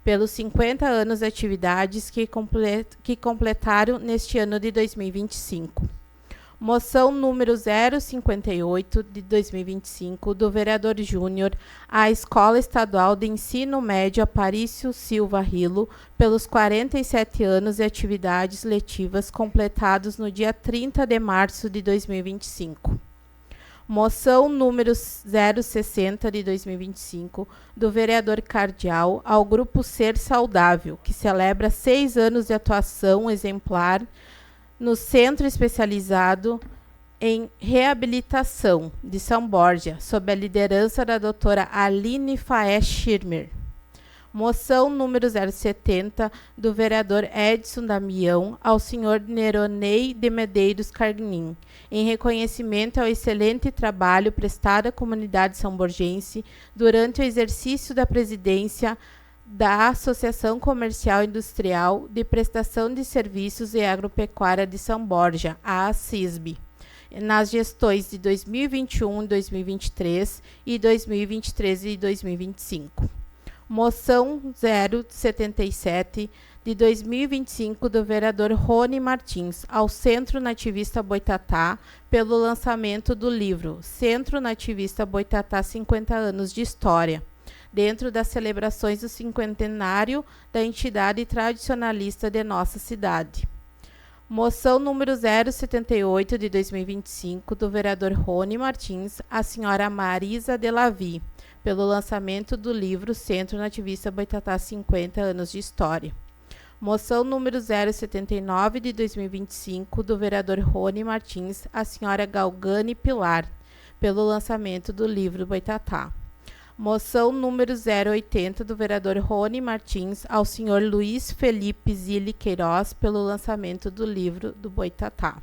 pelos 50 anos de atividades que completaram neste ano de 2025. Moção número 058 de 2025, do vereador Júnior, à Escola Estadual de Ensino Médio Aparício Silva Rilo, pelos 47 anos de atividades letivas completados no dia 30 de março de 2025. Moção número 060 de 2025, do vereador Cardial, ao Grupo Ser Saudável, que celebra 6 anos de atuação exemplar no Centro Especializado em Reabilitação de São Borja, sob a liderança da doutora Aline Faes Schirmer. Moção número 070, do vereador Edson Damião, ao senhor Neronei de Medeiros Carnim, em reconhecimento ao excelente trabalho prestado à comunidade são-borgense durante o exercício da presidência da Associação Comercial e Industrial de Prestação de Serviços e Agropecuária de São Borja, a ACISB, nas gestões de 2021 e 2023 e 2023 e 2025. Moção 077 de 2025, do vereador Rony Martins, ao Centro Nativista Boitatá, pelo lançamento do livro Centro Nativista Boitatá 50 anos de História, dentro das celebrações do cinquentenário da entidade tradicionalista de nossa cidade. Moção número 078 de 2025, do vereador Rony Martins, à senhora Marisa Delavi, pelo lançamento do livro Centro Nativista Boitatá 50 anos de História. Moção número 079 de 2025, do vereador Rony Martins, à senhora Galgani Pilar, pelo lançamento do livro Boitatá. Moção número 080, do vereador Rony Martins, ao senhor Luiz Felipe Zilli Queiroz, pelo lançamento do livro do Boitatá.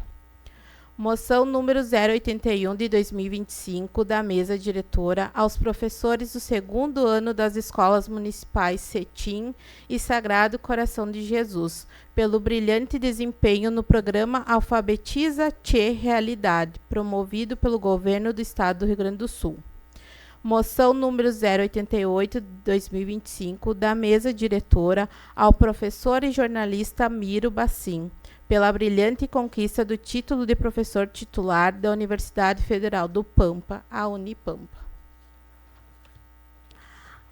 Moção número 081 de 2025, da mesa diretora, aos professores do segundo ano das escolas municipais Cetim e Sagrado Coração de Jesus, pelo brilhante desempenho no programa Alfabetiza Tchê Realidade, promovido pelo governo do estado do Rio Grande do Sul. Moção número 088 de 2025, da mesa diretora, ao professor e jornalista Miro Bassim, pela brilhante conquista do título de professor titular da Universidade Federal do Pampa, a Unipampa.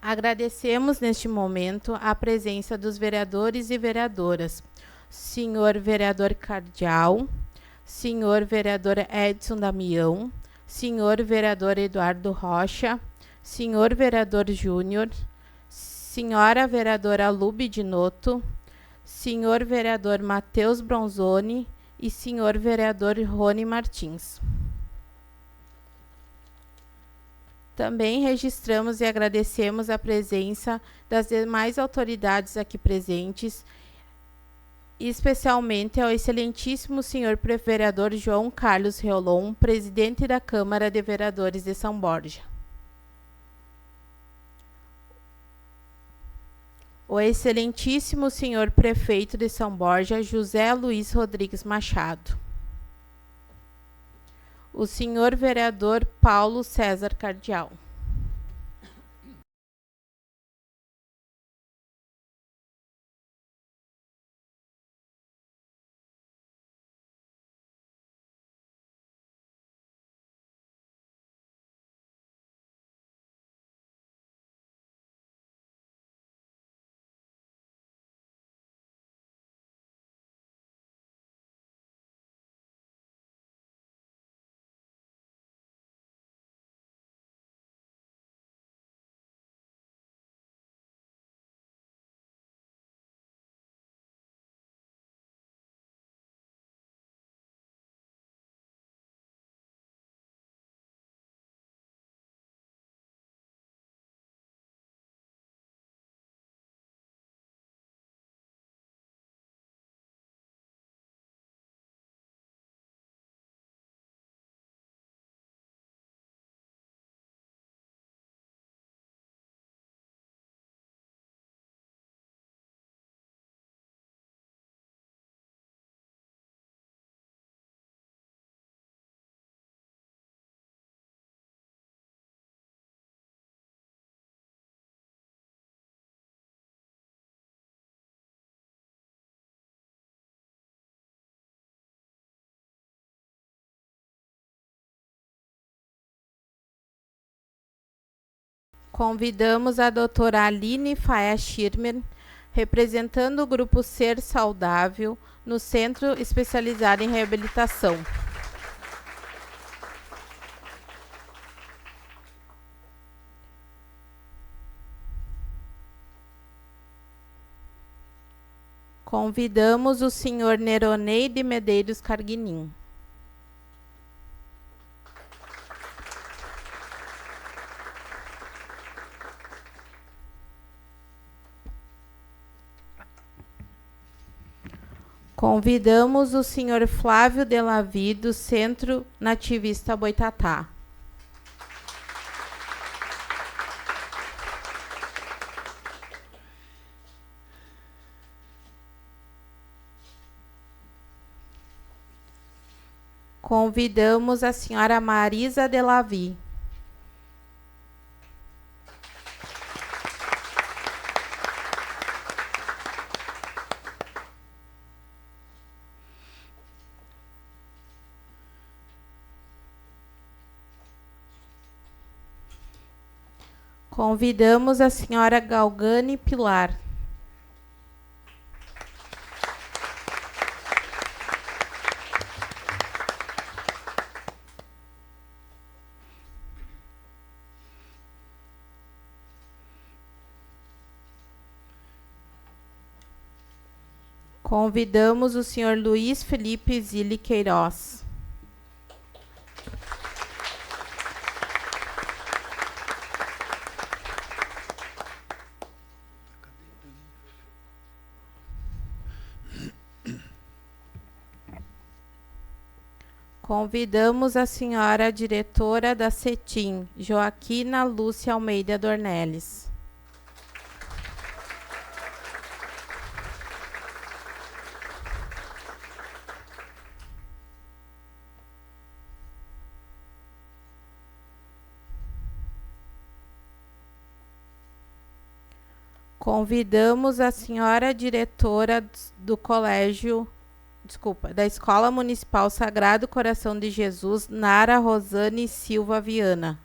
Agradecemos neste momento a presença dos vereadores e vereadoras, senhor vereador Cardial, senhor vereador Edson Damião, senhor vereador Eduardo Rocha, senhor vereador Júnior, senhora vereadora Lube Dinoto, senhor vereador Matheus Bronzoni e senhor vereador Rony Martins. Também registramos e agradecemos a presença das demais autoridades aqui presentes, especialmente ao excelentíssimo senhor vereador João Carlos Reolon, presidente da Câmara de Vereadores de São Borja. O excelentíssimo senhor prefeito de São Borja, José Luiz Rodrigues Machado. O senhor vereador Paulo César Cardial. Convidamos a doutora Aline Faia Schirmer, representando o grupo Ser Saudável, no Centro Especializado em Reabilitação. Convidamos o senhor Neronei de Medeiros Carguinin. Convidamos o senhor Flávio Delavi, do Centro Nativista Boitatá. Convidamos a senhora Marisa Delavi. Convidamos a senhora Galgani Pilar. Convidamos o senhor Luiz Felipe Zilli Queiroz. Convidamos a senhora diretora da CETIM, Joaquina Lúcia Almeida Dornelles. Convidamos a senhora diretora do da Escola Municipal Sagrado Coração de Jesus, Nara Rosane Silva Viana.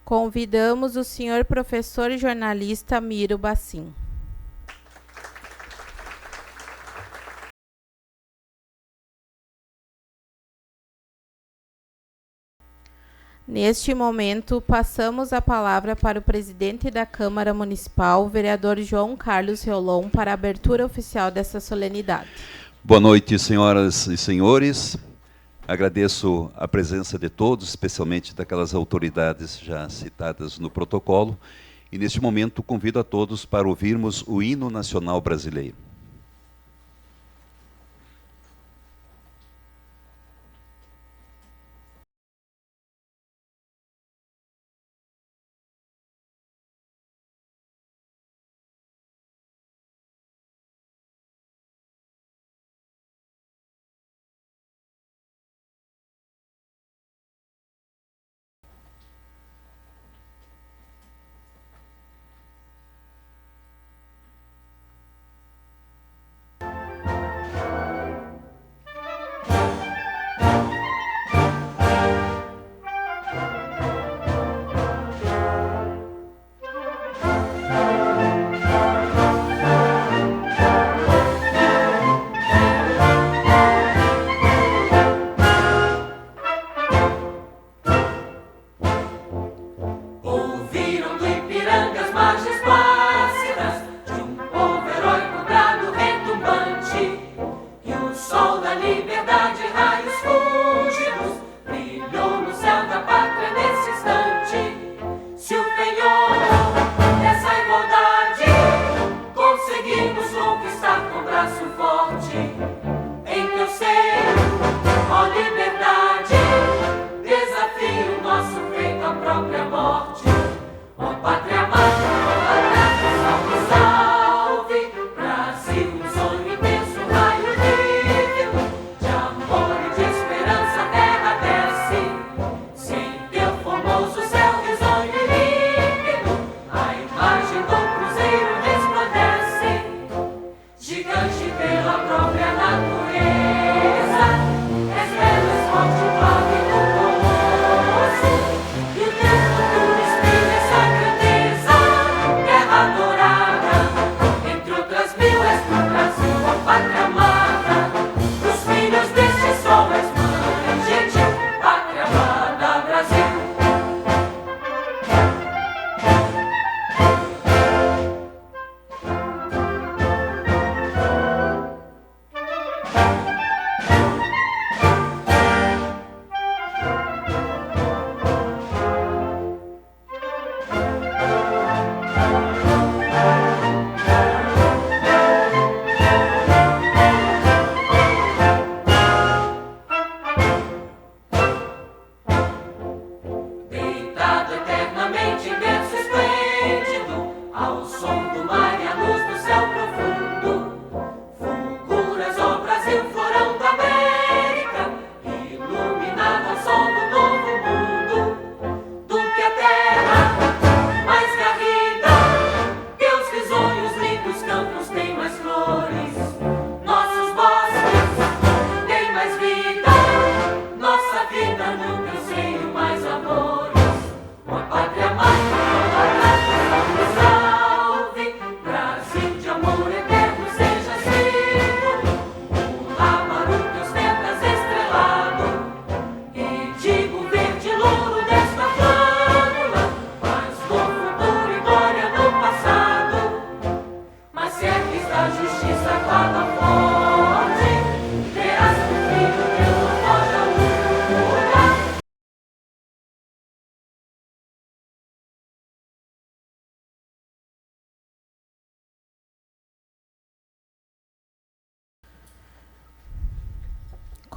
Convidamos o senhor professor e jornalista Miro Bassim. Neste momento, passamos a palavra para o presidente da Câmara Municipal, o vereador João Carlos Reolon, para a abertura oficial dessa solenidade. Boa noite, senhoras e senhores. Agradeço a presença de todos, especialmente daquelas autoridades já citadas no protocolo. E, neste momento, convido a todos para ouvirmos o hino nacional brasileiro.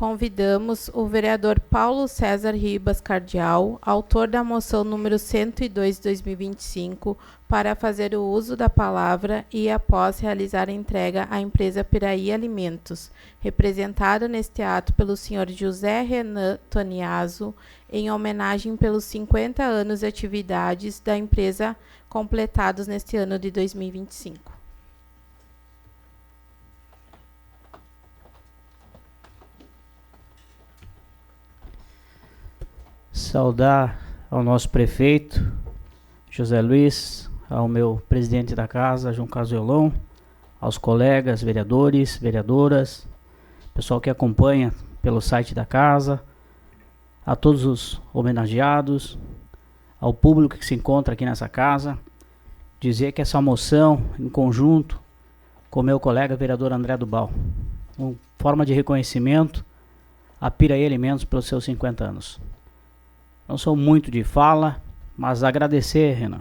Convidamos o vereador Paulo César Ribas Cardial, autor da moção número 102 de 2025, para fazer o uso da palavra e, após realizar a entrega à empresa Piraí Alimentos, representado neste ato pelo senhor José Renan Toniaso, em homenagem pelos 50 anos de atividades da empresa completados neste ano de 2025. Saudar ao nosso prefeito, José Luiz, ao meu presidente da casa, João Carlos Violon, aos colegas, vereadores, vereadoras, pessoal que acompanha pelo site da casa, a todos os homenageados, ao público que se encontra aqui nessa casa, dizer que essa moção, em conjunto com meu colega vereador André Dubal, uma forma de reconhecimento a Piraí Alimentos pelos seus 50 anos. Não sou muito de fala, mas agradecer, Renan,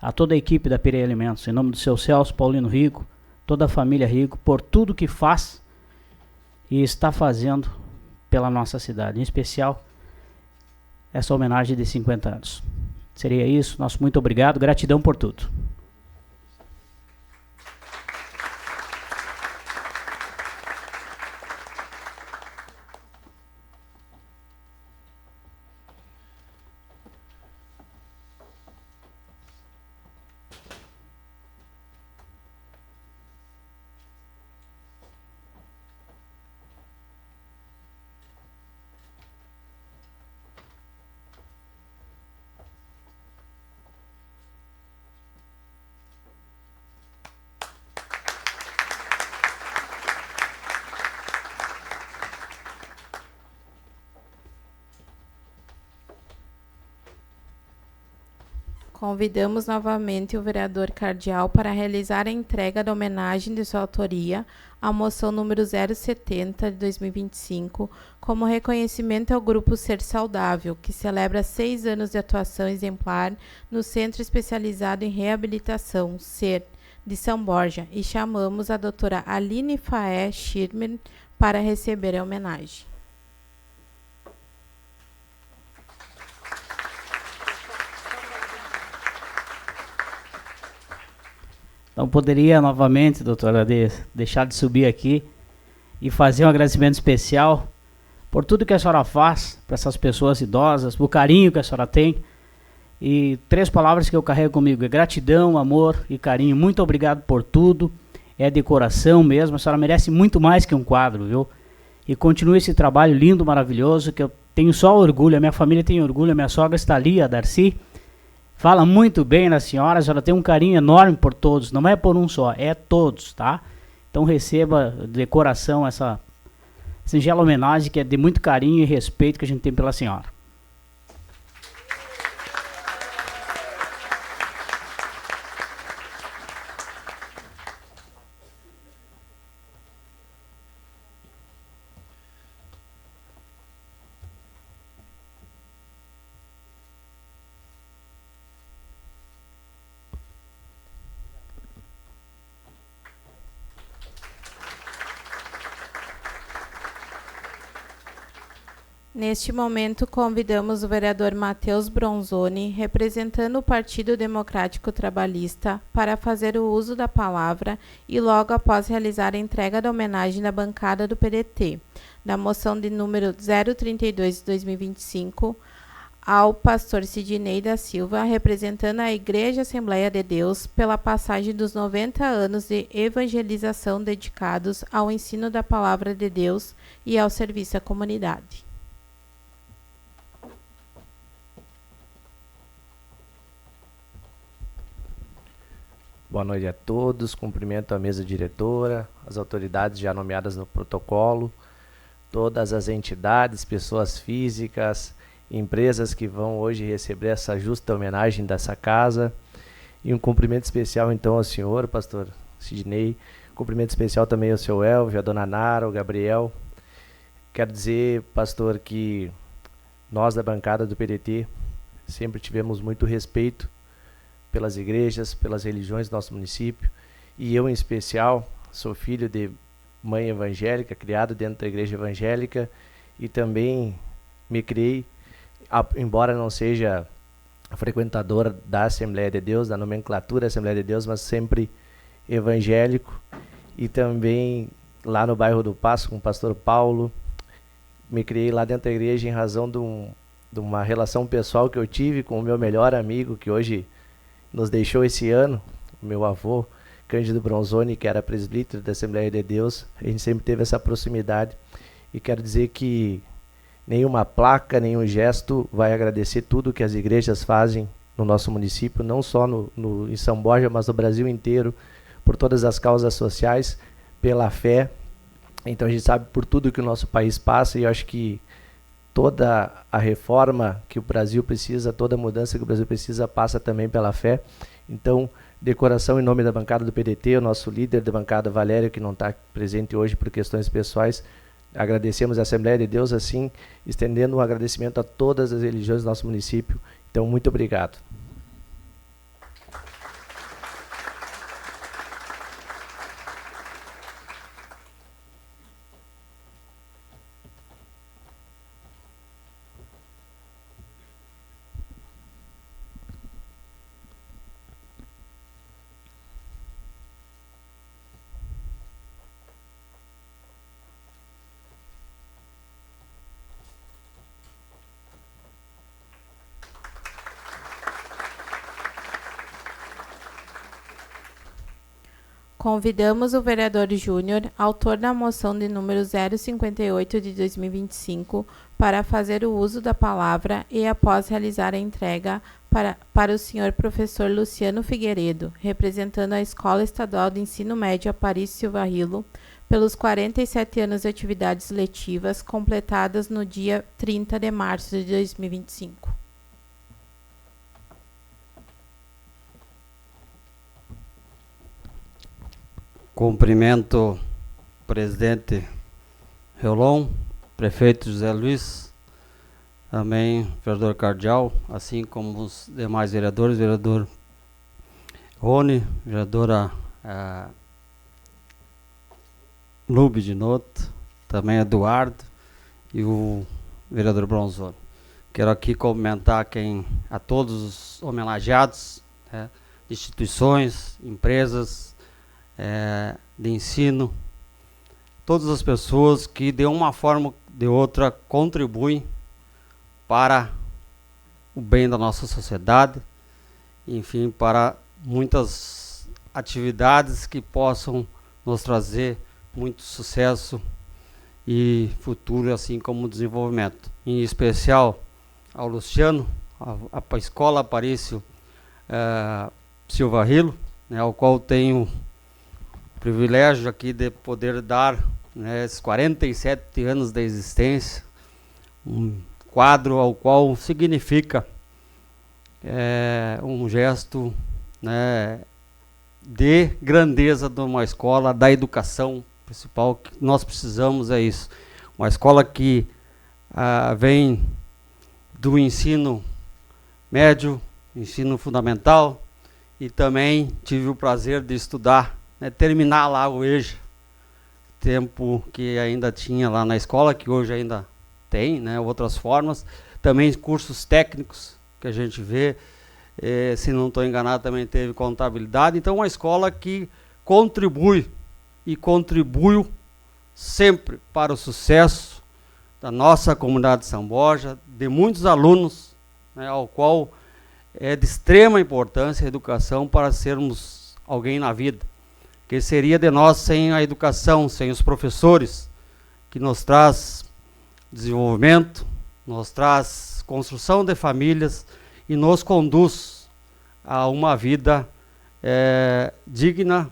a toda a equipe da Piraí Alimentos, em nome do seu Celso Paulino Rico, toda a família Rico, por tudo que faz e está fazendo pela nossa cidade, em especial essa homenagem de 50 anos. Seria isso, nosso muito obrigado, gratidão por tudo. Convidamos novamente o vereador Cardial para realizar a entrega da homenagem de sua autoria à moção número 070 de 2025, como reconhecimento ao Grupo Ser Saudável, que celebra 6 anos de atuação exemplar no Centro Especializado em Reabilitação, SER, de São Borja, e chamamos a doutora Aline Faé Schirmer para receber a homenagem. Então, poderia novamente, doutora, deixar de subir aqui e fazer um agradecimento especial por tudo que a senhora faz para essas pessoas idosas, por carinho que a senhora tem. E 3 palavras que eu carrego comigo: é gratidão, amor e carinho. Muito obrigado por tudo. É de coração mesmo. A senhora merece muito mais que um quadro, viu? E continue esse trabalho lindo, maravilhoso, que eu tenho só orgulho. A minha família tem orgulho. A minha sogra está ali, a Darcy. Fala muito bem da senhora, a senhora tem um carinho enorme por todos, não é por um só, é todos, tá? Então receba de coração essa singela homenagem que é de muito carinho e respeito que a gente tem pela senhora. Neste momento, convidamos o vereador Matheus Bronzoni, representando o Partido Democrático Trabalhista, para fazer o uso da palavra e, logo após realizar a entrega da homenagem da bancada do PDT, da moção de número 032 de 2025, ao pastor Sidney da Silva, representando a Igreja Assembleia de Deus, pela passagem dos 90 anos de evangelização dedicados ao ensino da palavra de Deus e ao serviço à comunidade. Boa noite a todos, cumprimento a mesa diretora, as autoridades já nomeadas no protocolo, todas as entidades, pessoas físicas, empresas que vão hoje receber essa justa homenagem dessa casa, e um cumprimento especial então ao senhor, pastor Sidney, cumprimento especial também ao seu Elvio, a dona Nara, ao Gabriel. Quero dizer, pastor, que nós da bancada do PDT sempre tivemos muito respeito pelas igrejas, pelas religiões do nosso município, e eu em especial sou filho de mãe evangélica, criado dentro da igreja evangélica, e também me criei, embora não seja frequentador da Assembleia de Deus, da nomenclatura Assembleia de Deus, mas sempre evangélico, e também lá no bairro do Passo com o pastor Paulo. Me criei lá dentro da igreja em razão de uma relação pessoal que eu tive com o meu melhor amigo, que hoje nos deixou esse ano, o meu avô, Cândido Bronzoni, que era presbítero da Assembleia de Deus. A gente sempre teve essa proximidade, e quero dizer que nenhuma placa, nenhum gesto vai agradecer tudo que as igrejas fazem no nosso município, não só em São Borja, mas no Brasil inteiro, por todas as causas sociais, pela fé. Então a gente sabe por tudo que o nosso país passa, e eu acho que toda a reforma que o Brasil precisa, toda a mudança que o Brasil precisa, passa também pela fé. Então, de coração, em nome da bancada do PDT, o nosso líder da bancada, Valério, que não está presente hoje por questões pessoais, agradecemos a Assembleia de Deus, assim, estendendo um agradecimento a todas as religiões do nosso município. Então, muito obrigado. Convidamos o vereador Júnior, autor da moção de número 058 de 2025, para fazer o uso da palavra e, após realizar a entrega, para o senhor professor Luciano Figueiredo, representando a Escola Estadual de Ensino Médio Aparício Silva Rilo, pelos 47 anos de atividades letivas completadas no dia 30 de março de 2025. Cumprimento o presidente Reolon, prefeito José Luiz, também vereador Cardial, assim como os demais vereadores, vereador Rony, vereadora Lube de Noto, também Eduardo e o vereador Bronzoni. Quero aqui cumprimentar a todos os homenageados, instituições, empresas, de ensino, todas as pessoas que de uma forma ou de outra contribuem para o bem da nossa sociedade, enfim, para muitas atividades que possam nos trazer muito sucesso e futuro, assim como desenvolvimento. Em especial ao Luciano, a Escola Aparício Silva Rilo, ao qual tenho privilégio aqui de poder dar, esses 47 anos da existência, um quadro ao qual significa um gesto de grandeza de uma escola, da educação principal que nós precisamos é isso. Uma escola que vem do ensino médio, ensino fundamental, e também tive o prazer de estudar, terminar lá o EJA, tempo que ainda tinha lá na escola, que hoje ainda tem, outras formas, também cursos técnicos que a gente vê, se não estou enganado também teve contabilidade. Então uma escola que contribui e contribuiu sempre para o sucesso da nossa comunidade de São Borja, de muitos alunos, ao qual é de extrema importância a educação para sermos alguém na vida. Que seria de nós sem a educação, sem os professores, que nos traz desenvolvimento, nos traz construção de famílias e nos conduz a uma vida digna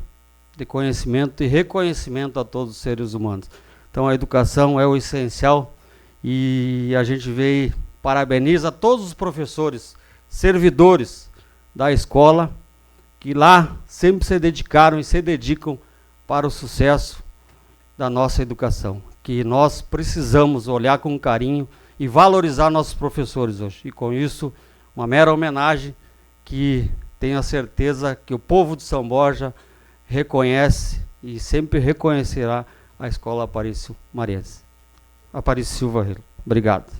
de conhecimento e reconhecimento a todos os seres humanos. Então a educação é o essencial, e a gente parabeniza todos os professores, servidores da escola, que lá sempre se dedicaram e se dedicam para o sucesso da nossa educação, que nós precisamos olhar com carinho e valorizar nossos professores hoje. E com isso, uma mera homenagem que tenho a certeza que o povo de São Borja reconhece e sempre reconhecerá a Escola Aparício Mariense. Aparício Silva Rilo. Obrigado.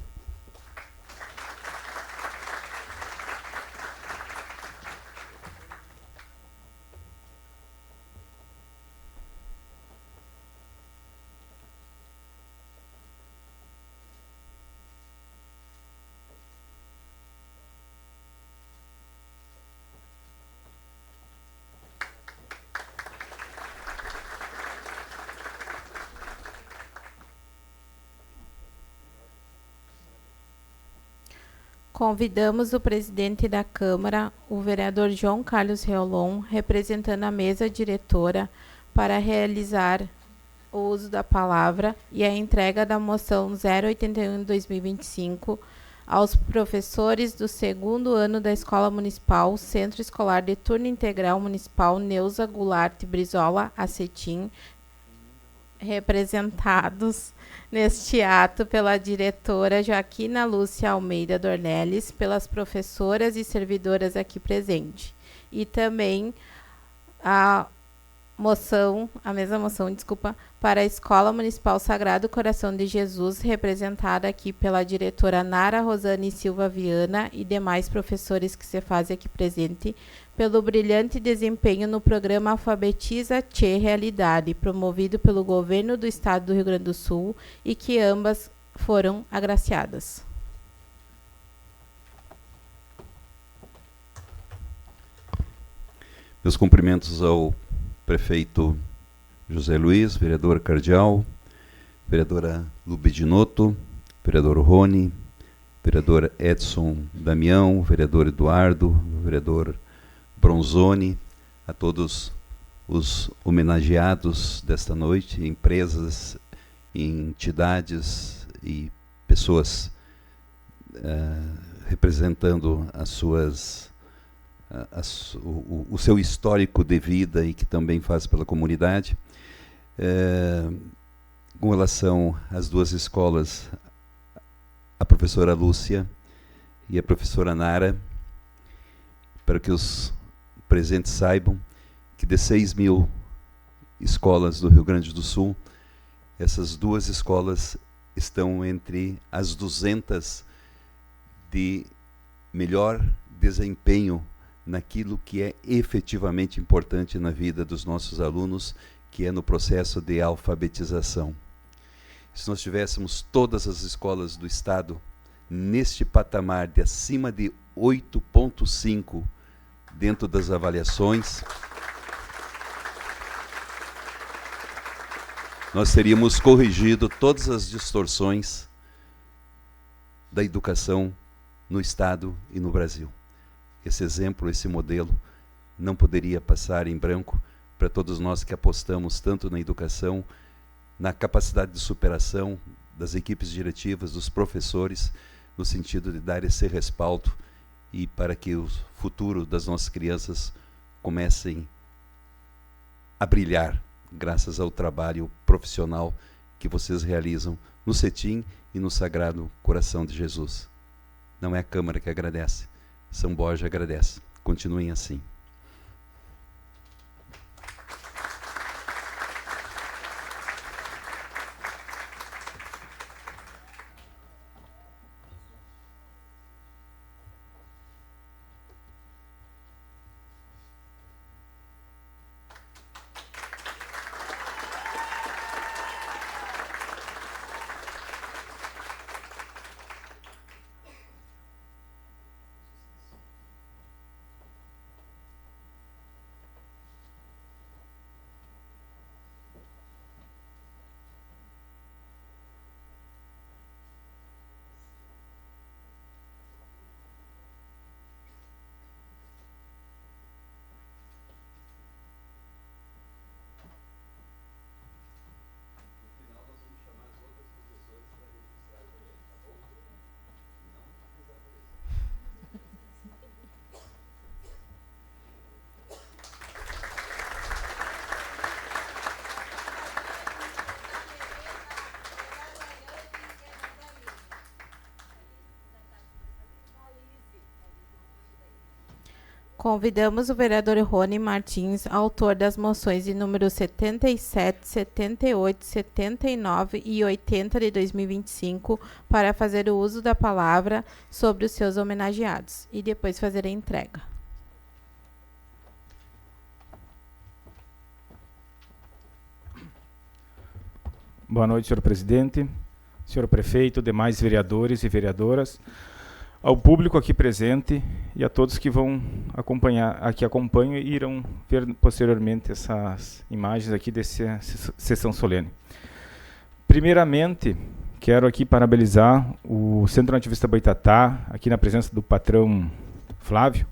Convidamos o presidente da Câmara, o vereador João Carlos Reolon, representando a mesa diretora, para realizar o uso da palavra e a entrega da moção 081/2025 aos professores do segundo ano da Escola Municipal, Centro Escolar de Turno Integral Municipal Neuza Goulart Brizola Acetim, representados neste ato pela diretora Joaquina Lúcia Almeida Dornelles, pelas professoras e servidoras aqui presentes. E também a mesma moção, para a Escola Municipal Sagrado Coração de Jesus, representada aqui pela diretora Nara Rosane Silva Viana e demais professores que se fazem aqui presente, pelo brilhante desempenho no programa Alfabetiza Tchê Realidade, promovido pelo Governo do Estado do Rio Grande do Sul, e que ambas foram agraciadas. Meus cumprimentos ao prefeito José Luiz, vereador Cardial, vereadora Lubedinotto, vereador Rony, vereador Edson Damião, vereador Eduardo, vereador Bronzoni, a todos os homenageados desta noite, empresas, entidades e pessoas representando as suas o seu histórico de vida e que também faz pela comunidade. Com relação às duas escolas, a professora Lúcia e a professora Nara, para que os presentes saibam que de 6.000 escolas do Rio Grande do Sul, essas duas escolas estão entre as 200 de melhor desempenho naquilo que é efetivamente importante na vida dos nossos alunos, que é no processo de alfabetização. Se nós tivéssemos todas as escolas do Estado neste patamar de acima de 8,5 dentro das avaliações, nós teríamos corrigido todas as distorções da educação no Estado e no Brasil. Esse exemplo, esse modelo, não poderia passar em branco para todos nós que apostamos tanto na educação, na capacidade de superação das equipes diretivas, dos professores, no sentido de dar esse respaldo e para que o futuro das nossas crianças comecem a brilhar, graças ao trabalho profissional que vocês realizam no CETIM e no Sagrado Coração de Jesus. Não é a Câmara que agradece, São Borja agradece. Continuem assim. Convidamos o vereador Rony Martins, autor das moções de número 77, 78, 79 e 80 de 2025, para fazer o uso da palavra sobre os seus homenageados e depois fazer a entrega. Boa noite, senhor presidente, senhor prefeito, demais vereadores e vereadoras, ao público aqui presente e a todos que vão acompanham e irão ver posteriormente essas imagens aqui dessa sessão solene. Primeiramente, quero aqui parabenizar o Centro Nativista Boitatá, aqui na presença do patrão Flávio,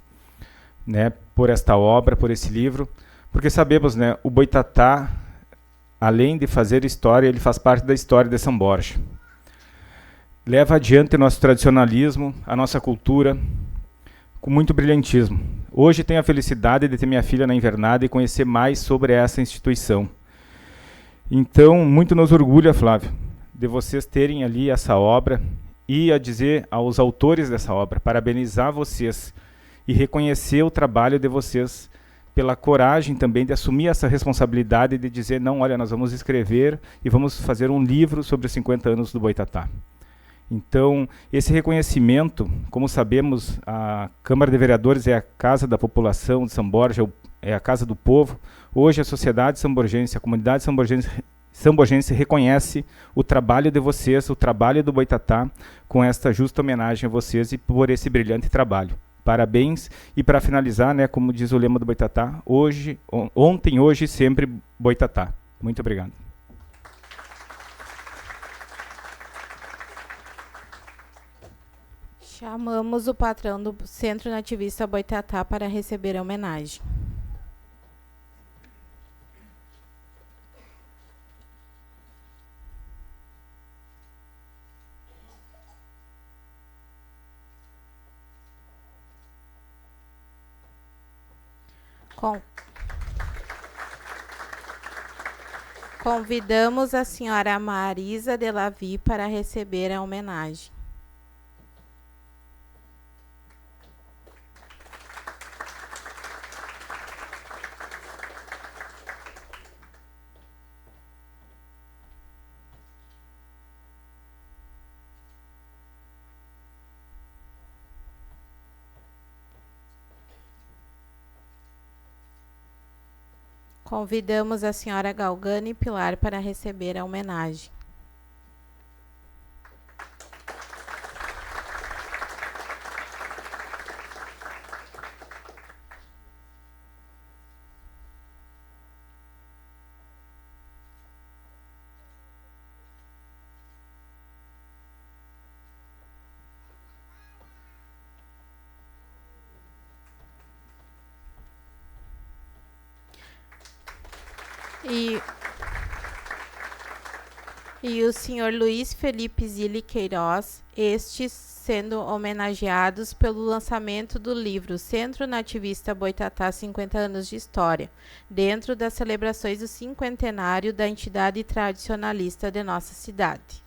né, por esta obra, por esse livro, porque sabemos, né, o Boitatá, além de fazer história, ele faz parte da história de São Borja. Leva adiante nosso tradicionalismo, a nossa cultura, com muito brilhantismo. Hoje tenho a felicidade de ter minha filha na invernada e conhecer mais sobre essa instituição. Então, muito nos orgulha, Flávio, de vocês terem ali essa obra e a dizer aos autores dessa obra, parabenizar vocês e reconhecer o trabalho de vocês pela coragem também de assumir essa responsabilidade de dizer, não, olha, nós vamos escrever e vamos fazer um livro sobre os 50 anos do Boitatá. Então, esse reconhecimento, como sabemos, a Câmara de Vereadores é a casa da população de São Borja, é a casa do povo. Hoje a sociedade samborgense, a comunidade samborgense reconhece o trabalho de vocês, o trabalho do Boitatá, com esta justa homenagem a vocês e por esse brilhante trabalho. Parabéns. E para finalizar, né, como diz o lema do Boitatá, ontem, hoje, sempre Boitatá. Muito obrigado. Chamamos o patrão do Centro Nativista Boitatá para receber a homenagem. Convidamos a senhora Marisa Delavi para receber a homenagem. Convidamos a senhora Galgani Pilar para receber a homenagem. E o senhor Luiz Felipe Zilli Queiroz, estes sendo homenageados pelo lançamento do livro Centro Nativista Boitatá 50 anos de História, dentro das celebrações do cinquentenário da entidade tradicionalista de nossa cidade.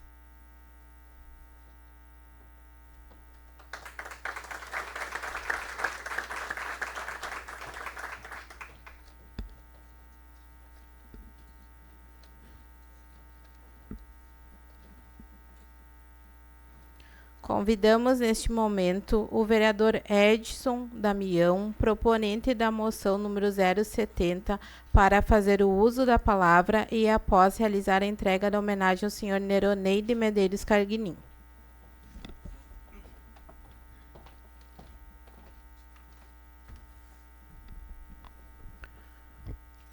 Convidamos neste momento o vereador Edson Damião, proponente da moção número 070, para fazer o uso da palavra e após realizar a entrega da homenagem ao senhor Neronei de Medeiros Carguinin.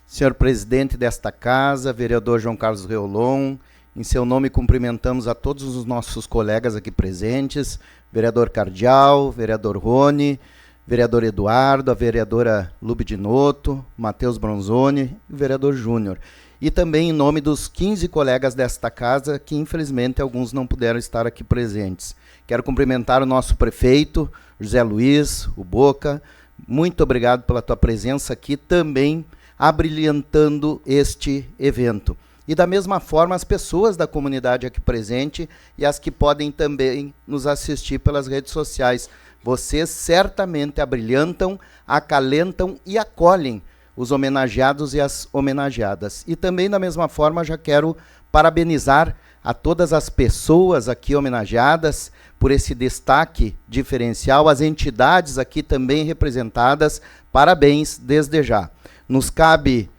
Senhor presidente desta casa, vereador João Carlos Reolon, em seu nome cumprimentamos a todos os nossos colegas aqui presentes, vereador Cardial, vereador Rony, vereador Eduardo, a vereadora Lubidinoto, Matheus Bronzoni e o vereador Júnior. E também em nome dos 15 colegas desta casa, que infelizmente alguns não puderam estar aqui presentes. Quero cumprimentar o nosso prefeito, José Luiz, o Boca. Muito obrigado pela tua presença aqui, também abrilhantando este evento. E da mesma forma as pessoas da comunidade aqui presente e as que podem também nos assistir pelas redes sociais. Vocês certamente abrilhantam, acalentam e acolhem os homenageados e as homenageadas. E também, da mesma forma, já quero parabenizar a todas as pessoas aqui homenageadas por esse destaque diferencial, as entidades aqui também representadas, parabéns desde já. Nos cabe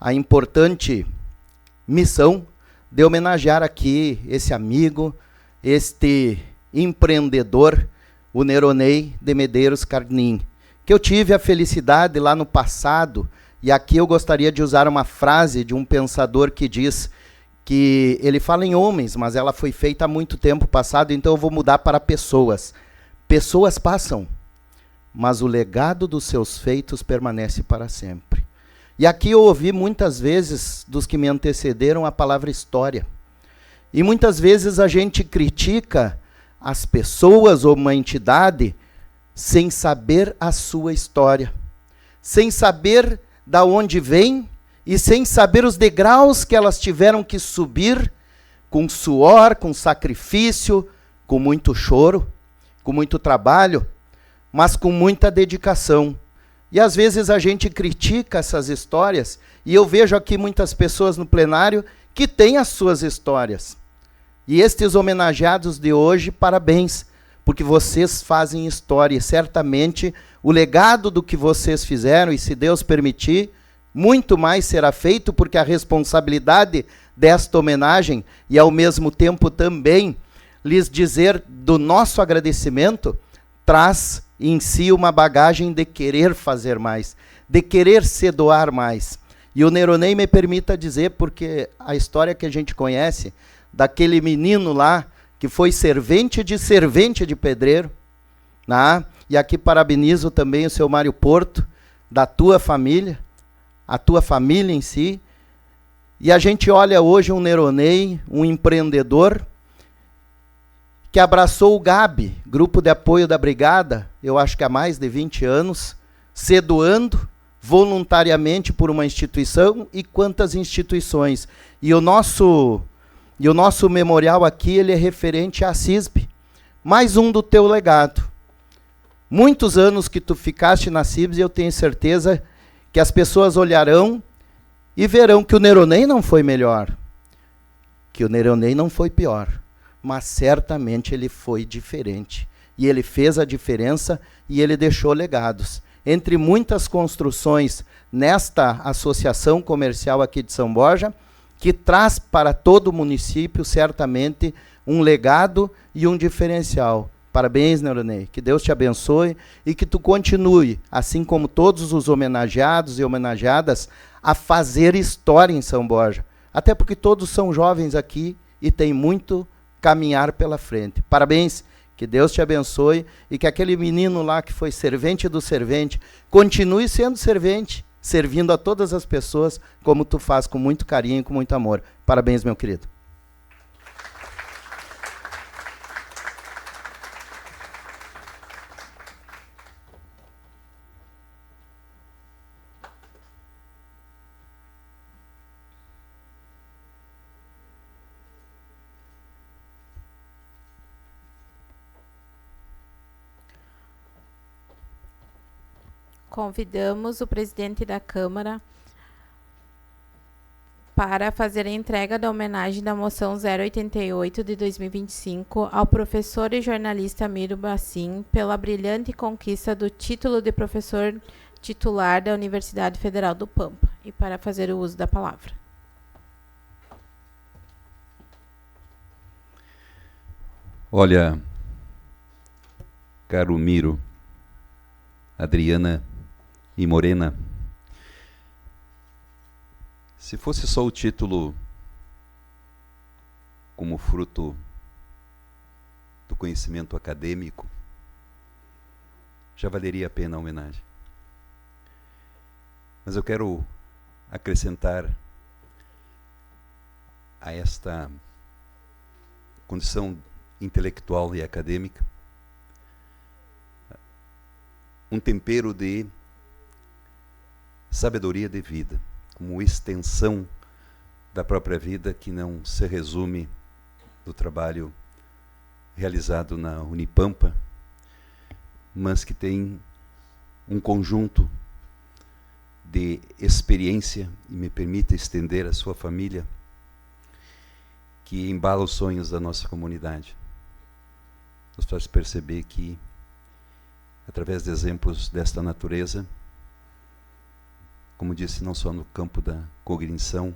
a importante missão de homenagear aqui esse amigo, este empreendedor, o Neronei de Medeiros Carnim, que eu tive a felicidade lá no passado, e aqui eu gostaria de usar uma frase de um pensador que diz que ele fala em homens, mas ela foi feita há muito tempo passado, então eu vou mudar para pessoas. Pessoas passam, mas o legado dos seus feitos permanece para sempre. E aqui eu ouvi muitas vezes dos que me antecederam a palavra história. E muitas vezes a gente critica as pessoas ou uma entidade sem saber a sua história, sem saber da onde vem e sem saber os degraus que elas tiveram que subir com suor, com sacrifício, com muito choro, com muito trabalho, mas com muita dedicação. E às vezes a gente critica essas histórias, e eu vejo aqui muitas pessoas no plenário que têm as suas histórias. E estes homenageados de hoje, parabéns, porque vocês fazem história, e certamente o legado do que vocês fizeram, e se Deus permitir, muito mais será feito, porque a responsabilidade desta homenagem, e ao mesmo tempo também lhes dizer do nosso agradecimento, traz em si uma bagagem de querer fazer mais, de querer se doar mais. E o Neronei me permita dizer, porque a história que a gente conhece, daquele menino lá, que foi servente de pedreiro, né? E aqui parabenizo também o seu Mário Porto, da tua família, a tua família em si. E a gente olha hoje um Neronei, um empreendedor, que abraçou o GAB, Grupo de Apoio da Brigada, eu acho que há mais de 20 anos, se doando voluntariamente por uma instituição, e quantas instituições. E o nosso memorial aqui, ele é referente à CISB, mais um do teu legado. Muitos anos que tu ficaste na CISB, eu tenho certeza que as pessoas olharão e verão que o Neronei não foi melhor, que o Neronei não foi pior, mas certamente ele foi diferente. E ele fez a diferença e ele deixou legados. Entre muitas construções nesta associação comercial aqui de São Borja, que traz para todo o município, certamente, um legado e um diferencial. Parabéns, Neronei. Que Deus te abençoe e que tu continue, assim como todos os homenageados e homenageadas, a fazer história em São Borja. Até porque todos são jovens aqui e tem muito caminhar pela frente. Parabéns, que Deus te abençoe e que aquele menino lá que foi servente do servente continue sendo servente, servindo a todas as pessoas como tu faz, com muito carinho e com muito amor. Parabéns, meu querido. Convidamos o presidente da Câmara para fazer a entrega da homenagem da moção 088 de 2025 ao professor e jornalista Miro Bassim pela brilhante conquista do título de professor titular da Universidade Federal do Pampa, e para fazer o uso da palavra. Olha, caro Miro, Adriana e Morena, se fosse só o título como fruto do conhecimento acadêmico, já valeria a pena a homenagem. Mas eu quero acrescentar a esta condição intelectual e acadêmica um tempero de sabedoria de vida, como extensão da própria vida, que não se resume do trabalho realizado na Unipampa, mas que tem um conjunto de experiência, e me permita estender a sua família, que embala os sonhos da nossa comunidade. Nos faz perceber que, através de exemplos desta natureza, como disse, não só no campo da cognição,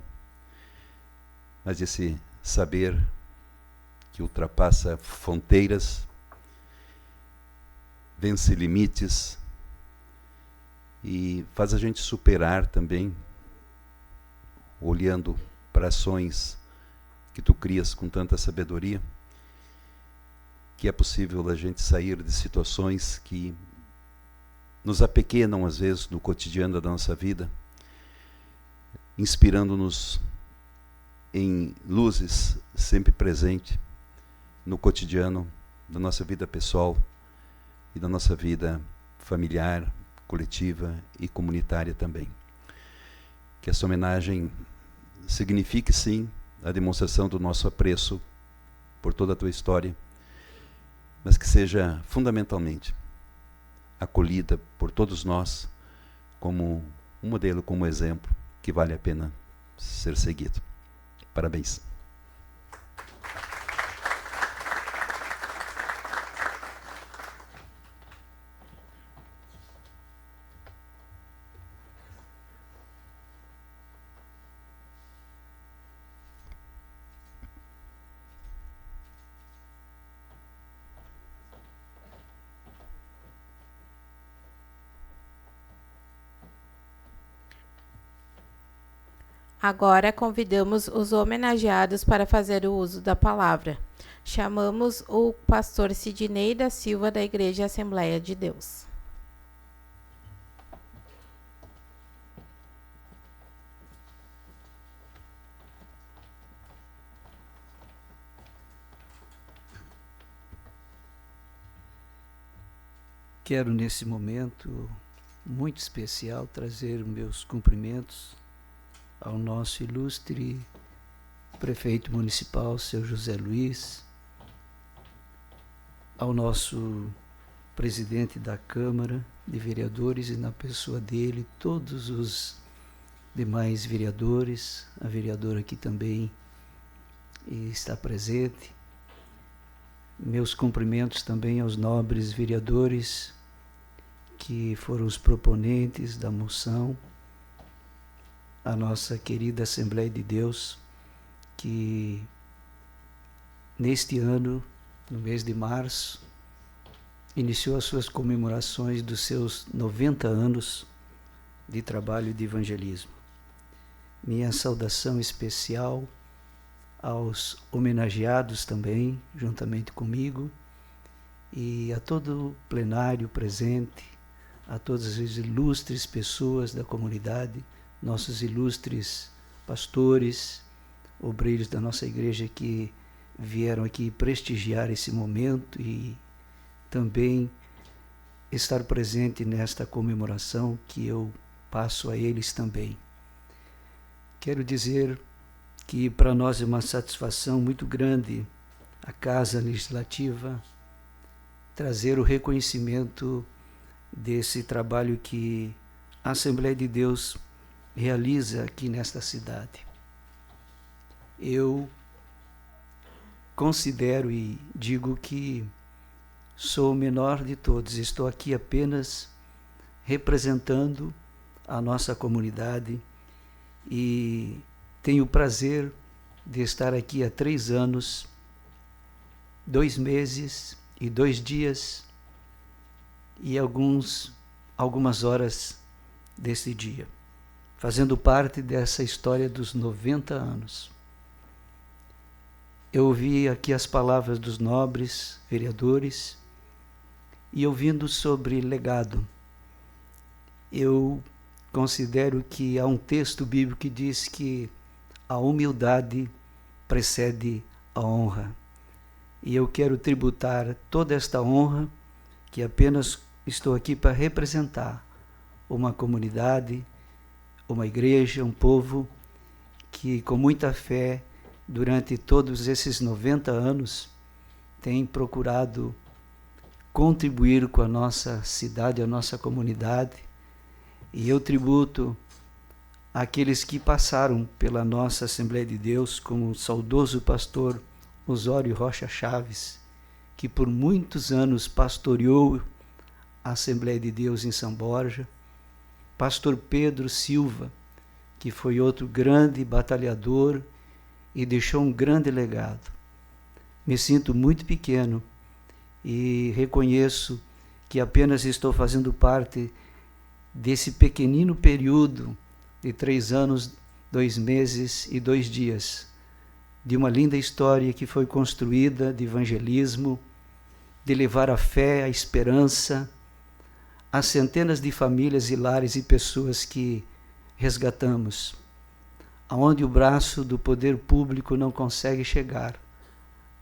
mas esse saber que ultrapassa fronteiras, vence limites e faz a gente superar também, olhando para ações que tu crias com tanta sabedoria, que é possível a gente sair de situações que nos apequenam às vezes no cotidiano da nossa vida, inspirando-nos em luzes sempre presentes no cotidiano da nossa vida pessoal e da nossa vida familiar, coletiva e comunitária também. Que essa homenagem signifique sim a demonstração do nosso apreço por toda a tua história, mas que seja fundamentalmente acolhida por todos nós como um modelo, como um exemplo que vale a pena ser seguido. Parabéns. Agora convidamos os homenageados para fazer o uso da palavra. Chamamos o pastor Sidney da Silva, da Igreja Assembleia de Deus. Quero, nesse momento muito especial, trazer meus cumprimentos ao nosso ilustre prefeito municipal, seu José Luiz, ao nosso presidente da Câmara de Vereadores e, na pessoa dele, todos os demais vereadores, a vereadora que também está presente. Meus cumprimentos também aos nobres vereadores que foram os proponentes da moção, a nossa querida Assembleia de Deus, que neste ano, no mês de março, iniciou as suas comemorações dos seus 90 anos de trabalho de evangelismo. Minha saudação especial aos homenageados também, juntamente comigo, e a todo o plenário presente, a todas as ilustres pessoas da comunidade, nossos ilustres pastores, obreiros da nossa igreja que vieram aqui prestigiar esse momento e também estar presente nesta comemoração que eu passo a eles também. Quero dizer que para nós é uma satisfação muito grande a Casa Legislativa trazer o reconhecimento desse trabalho que a Assembleia de Deus realiza aqui nesta cidade. Eu considero e digo que sou o menor de todos, estou aqui apenas representando a nossa comunidade e tenho o prazer de estar aqui há 3 anos, 2 meses e 2 dias e algumas horas desse dia, fazendo parte dessa história dos 90 anos. Eu ouvi aqui as palavras dos nobres vereadores e ouvindo sobre legado, eu considero que há um texto bíblico que diz que a humildade precede a honra. E eu quero tributar toda esta honra, que apenas estou aqui para representar uma comunidade, uma igreja, um povo que com muita fé, durante todos esses 90 anos, tem procurado contribuir com a nossa cidade, a nossa comunidade. E eu tributo àqueles que passaram pela nossa Assembleia de Deus, como o saudoso pastor Osório Rocha Chaves, que por muitos anos pastoreou a Assembleia de Deus em São Borja, pastor Pedro Silva, que foi outro grande batalhador e deixou um grande legado. Me sinto muito pequeno e reconheço que apenas estou fazendo parte desse pequenino período de 3 anos, 2 meses e 2 dias, de uma linda história que foi construída de evangelismo, de levar a fé, a esperança, a centenas de famílias e lares e pessoas que resgatamos, aonde o braço do poder público não consegue chegar.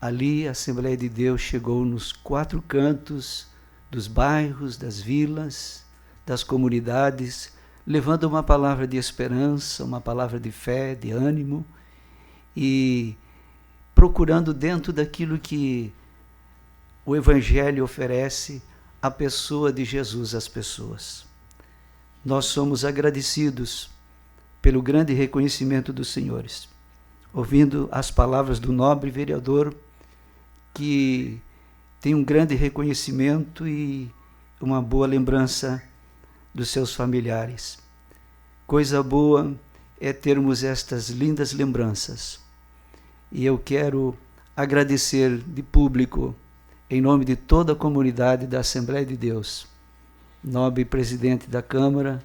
Ali a Assembleia de Deus chegou nos 4 cantos dos bairros, das vilas, das comunidades, levando uma palavra de esperança, uma palavra de fé, de ânimo, e procurando dentro daquilo que o Evangelho oferece a pessoa de Jesus às pessoas. Nós somos agradecidos pelo grande reconhecimento dos senhores, ouvindo as palavras do nobre vereador, que tem um grande reconhecimento e uma boa lembrança dos seus familiares. Coisa boa é termos estas lindas lembranças. E eu quero agradecer de público, em nome de toda a comunidade da Assembleia de Deus, nobre presidente da Câmara,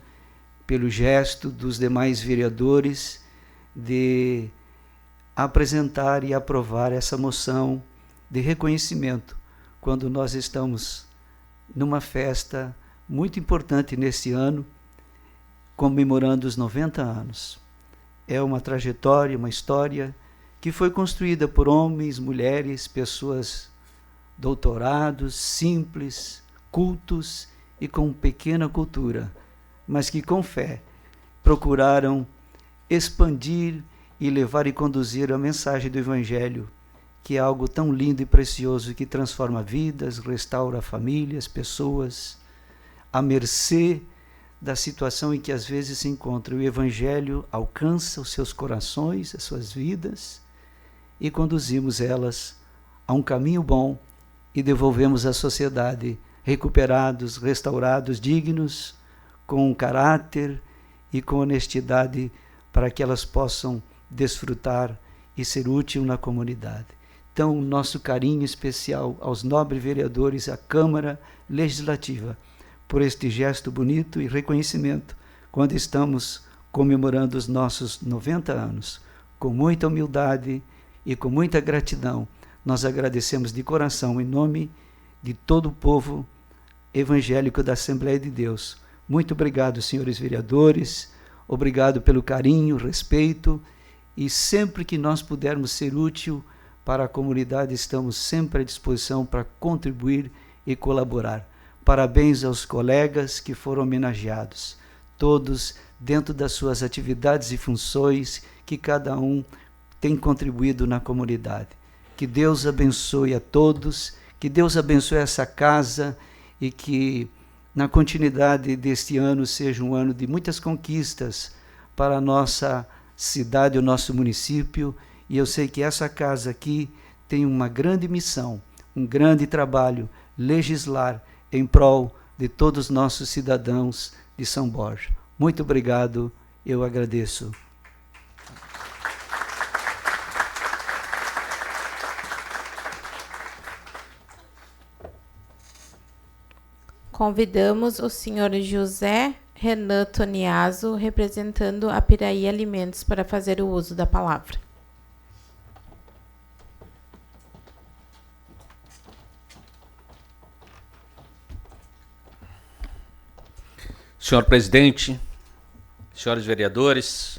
pelo gesto dos demais vereadores de apresentar e aprovar essa moção de reconhecimento, quando nós estamos numa festa muito importante neste ano, comemorando os 90 anos. É uma trajetória, uma história que foi construída por homens, mulheres, pessoas doutorados, simples, cultos e com pequena cultura, mas que com fé procuraram expandir e levar e conduzir a mensagem do Evangelho, que é algo tão lindo e precioso, que transforma vidas, restaura famílias, pessoas, à mercê da situação em que às vezes se encontra. O Evangelho alcança os seus corações, as suas vidas, e conduzimos elas a um caminho bom e devolvemos à sociedade recuperados, restaurados, dignos, com caráter e com honestidade, para que elas possam desfrutar e ser útil na comunidade. Então, nosso carinho especial aos nobres vereadores, à Câmara Legislativa, por este gesto bonito e reconhecimento, quando estamos comemorando os nossos 90 anos. Com muita humildade e com muita gratidão, nós agradecemos de coração, em nome de todo o povo evangélico da Assembleia de Deus. Muito obrigado, senhores vereadores, obrigado pelo carinho, respeito, e sempre que nós pudermos ser útil para a comunidade, estamos sempre à disposição para contribuir e colaborar. Parabéns aos colegas que foram homenageados, todos dentro das suas atividades e funções, que cada um tem contribuído na comunidade. Que Deus abençoe a todos, que Deus abençoe essa casa e que na continuidade deste ano seja um ano de muitas conquistas para a nossa cidade, o nosso município. E eu sei que essa casa aqui tem uma grande missão, um grande trabalho, legislar em prol de todos os nossos cidadãos de São Borja. Muito obrigado, eu agradeço. Convidamos o senhor José Renan Toniaso, representando a Piraí Alimentos, para fazer o uso da palavra. Senhor presidente, senhores vereadores,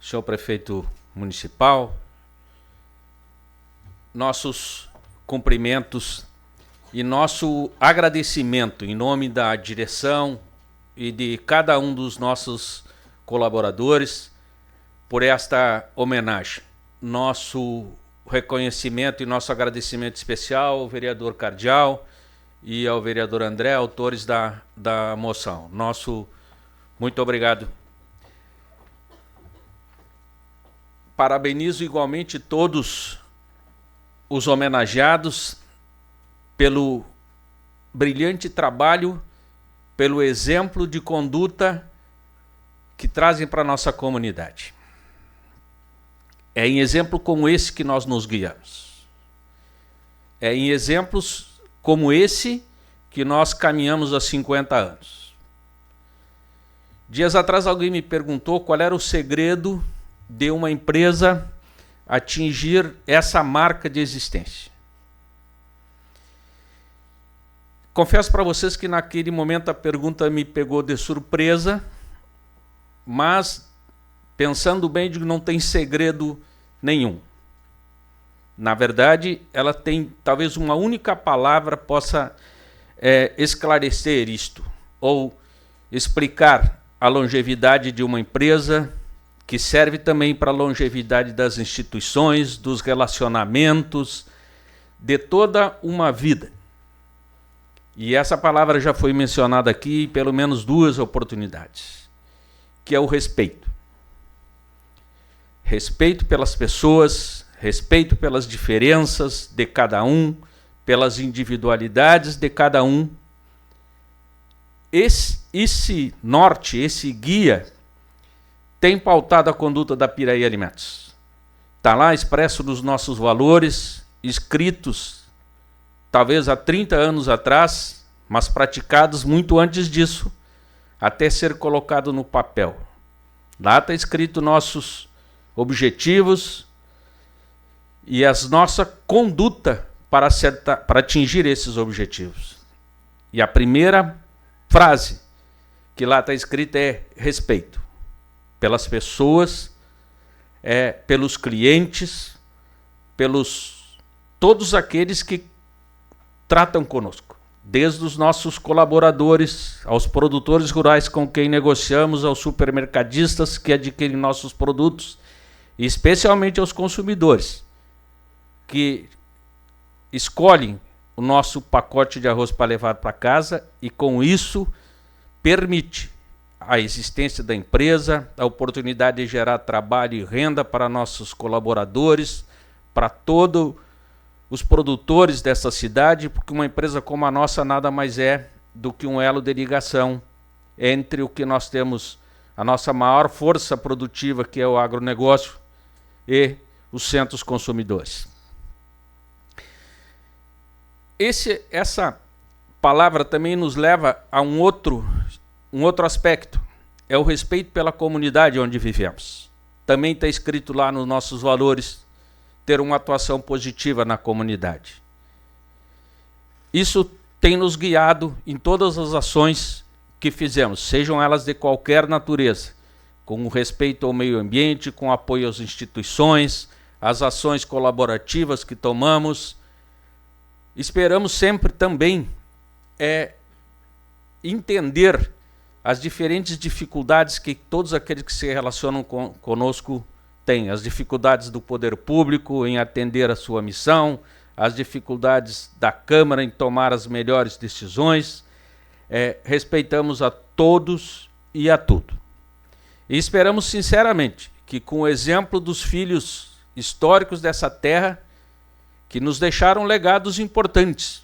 senhor prefeito municipal, nossos cumprimentos e nosso agradecimento em nome da direção e de cada um dos nossos colaboradores por esta homenagem. Nosso reconhecimento e nosso agradecimento especial ao vereador Cardial e ao vereador André, autores da moção. Nosso muito obrigado. Parabenizo igualmente todos os homenageados pelo brilhante trabalho, pelo exemplo de conduta que trazem para a nossa comunidade. É em exemplo como esse que nós nos guiamos. É em exemplos como esse que nós caminhamos há 50 anos. Dias atrás alguém me perguntou qual era o segredo de uma empresa atingir essa marca de existência. Confesso para vocês que naquele momento a pergunta me pegou de surpresa, mas pensando bem, digo, não tem segredo nenhum. Na verdade, ela tem talvez uma única palavra possa esclarecer isto, ou explicar a longevidade de uma empresa, que serve também para a longevidade das instituições, dos relacionamentos, de toda uma vida. E essa palavra já foi mencionada aqui em pelo menos 2 oportunidades, que é o respeito. Respeito pelas pessoas, respeito pelas diferenças de cada um, pelas individualidades de cada um. Esse norte, esse guia, tem pautado a conduta da Piraí Alimentos. Está lá expresso nos nossos valores, escritos talvez há 30 anos atrás, mas praticados muito antes disso, até ser colocado no papel. Lá está escrito nossos objetivos e a nossa conduta para atingir esses objetivos. E a primeira frase que lá está escrita é respeito pelas pessoas, pelos clientes, pelos todos aqueles que tratam conosco, desde os nossos colaboradores, aos produtores rurais com quem negociamos, aos supermercadistas que adquirem nossos produtos, e especialmente aos consumidores, que escolhem o nosso pacote de arroz para levar para casa e, com isso, permite a existência da empresa, a oportunidade de gerar trabalho e renda para nossos colaboradores, para todos os produtores dessa cidade, porque uma empresa como a nossa nada mais é do que um elo de ligação entre o que nós temos, a nossa maior força produtiva, que é o agronegócio, e os centros consumidores. Essa palavra também nos leva a um outro aspecto, é o respeito pela comunidade onde vivemos. Também está escrito lá nos nossos valores, ter uma atuação positiva na comunidade. Isso tem nos guiado em todas as ações que fizemos, sejam elas de qualquer natureza, com respeito ao meio ambiente, com apoio às instituições, as ações colaborativas que tomamos. Esperamos sempre também entender as diferentes dificuldades que todos aqueles que se relacionam conosco têm, as dificuldades do poder público em atender a sua missão, as dificuldades da Câmara em tomar as melhores decisões. Respeitamos a todos e a tudo. E esperamos sinceramente que, com o exemplo dos filhos históricos dessa terra, que nos deixaram legados importantes,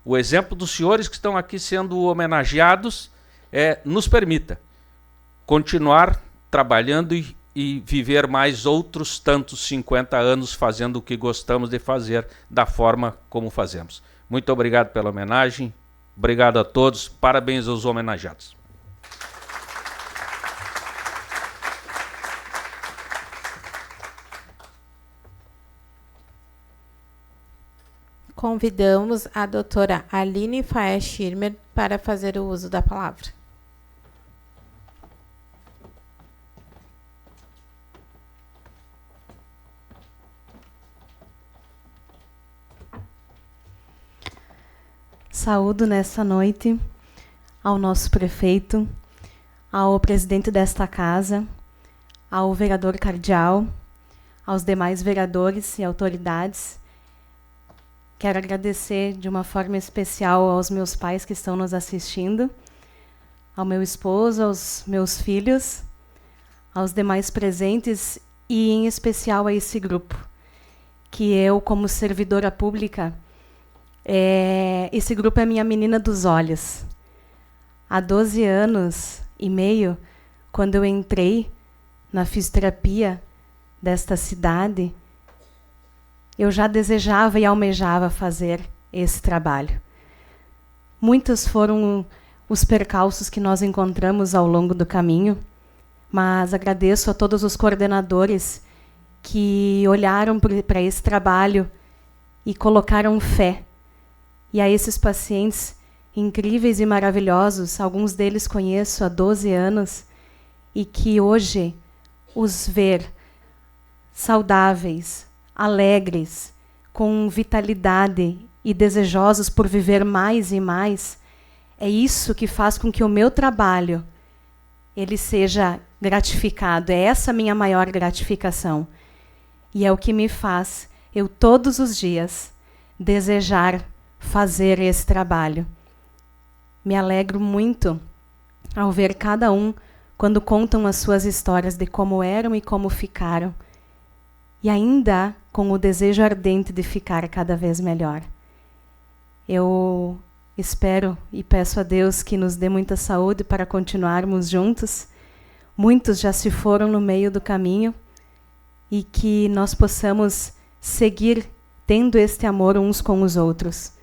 o exemplo dos senhores que estão aqui sendo homenageados, nos permita continuar trabalhando e viver mais outros tantos 50 anos fazendo o que gostamos de fazer, da forma como fazemos. Muito obrigado pela homenagem, obrigado a todos, parabéns aos homenageados. Convidamos a doutora Aline Faé Schirmer para fazer o uso da palavra. Saúdo nessa noite ao nosso prefeito, ao presidente desta casa, ao vereador Cardial, aos demais vereadores e autoridades, Quero agradecer de uma forma especial aos meus pais que estão nos assistindo, ao meu esposo, aos meus filhos, aos demais presentes e, em especial, a esse grupo, que eu, como servidora pública, esse grupo é minha menina dos olhos. Há 12 anos e meio, quando eu entrei na fisioterapia desta cidade, eu já desejava e almejava fazer esse trabalho. Muitos foram os percalços que nós encontramos ao longo do caminho, mas agradeço a todos os coordenadores que olharam para esse trabalho e colocaram fé. E a esses pacientes incríveis e maravilhosos, alguns deles conheço há 12 anos, e que hoje os ver saudáveis, alegres, com vitalidade e desejosos por viver mais e mais, é isso que faz com que o meu trabalho ele seja gratificado. É essa a minha maior gratificação. E é o que me faz, eu todos os dias, desejar fazer esse trabalho. Me alegro muito ao ver cada um quando contam as suas histórias de como eram e como ficaram. E ainda com o desejo ardente de ficar cada vez melhor. Eu espero e peço a Deus que nos dê muita saúde para continuarmos juntos. Muitos já se foram no meio do caminho e que nós possamos seguir tendo este amor uns com os outros,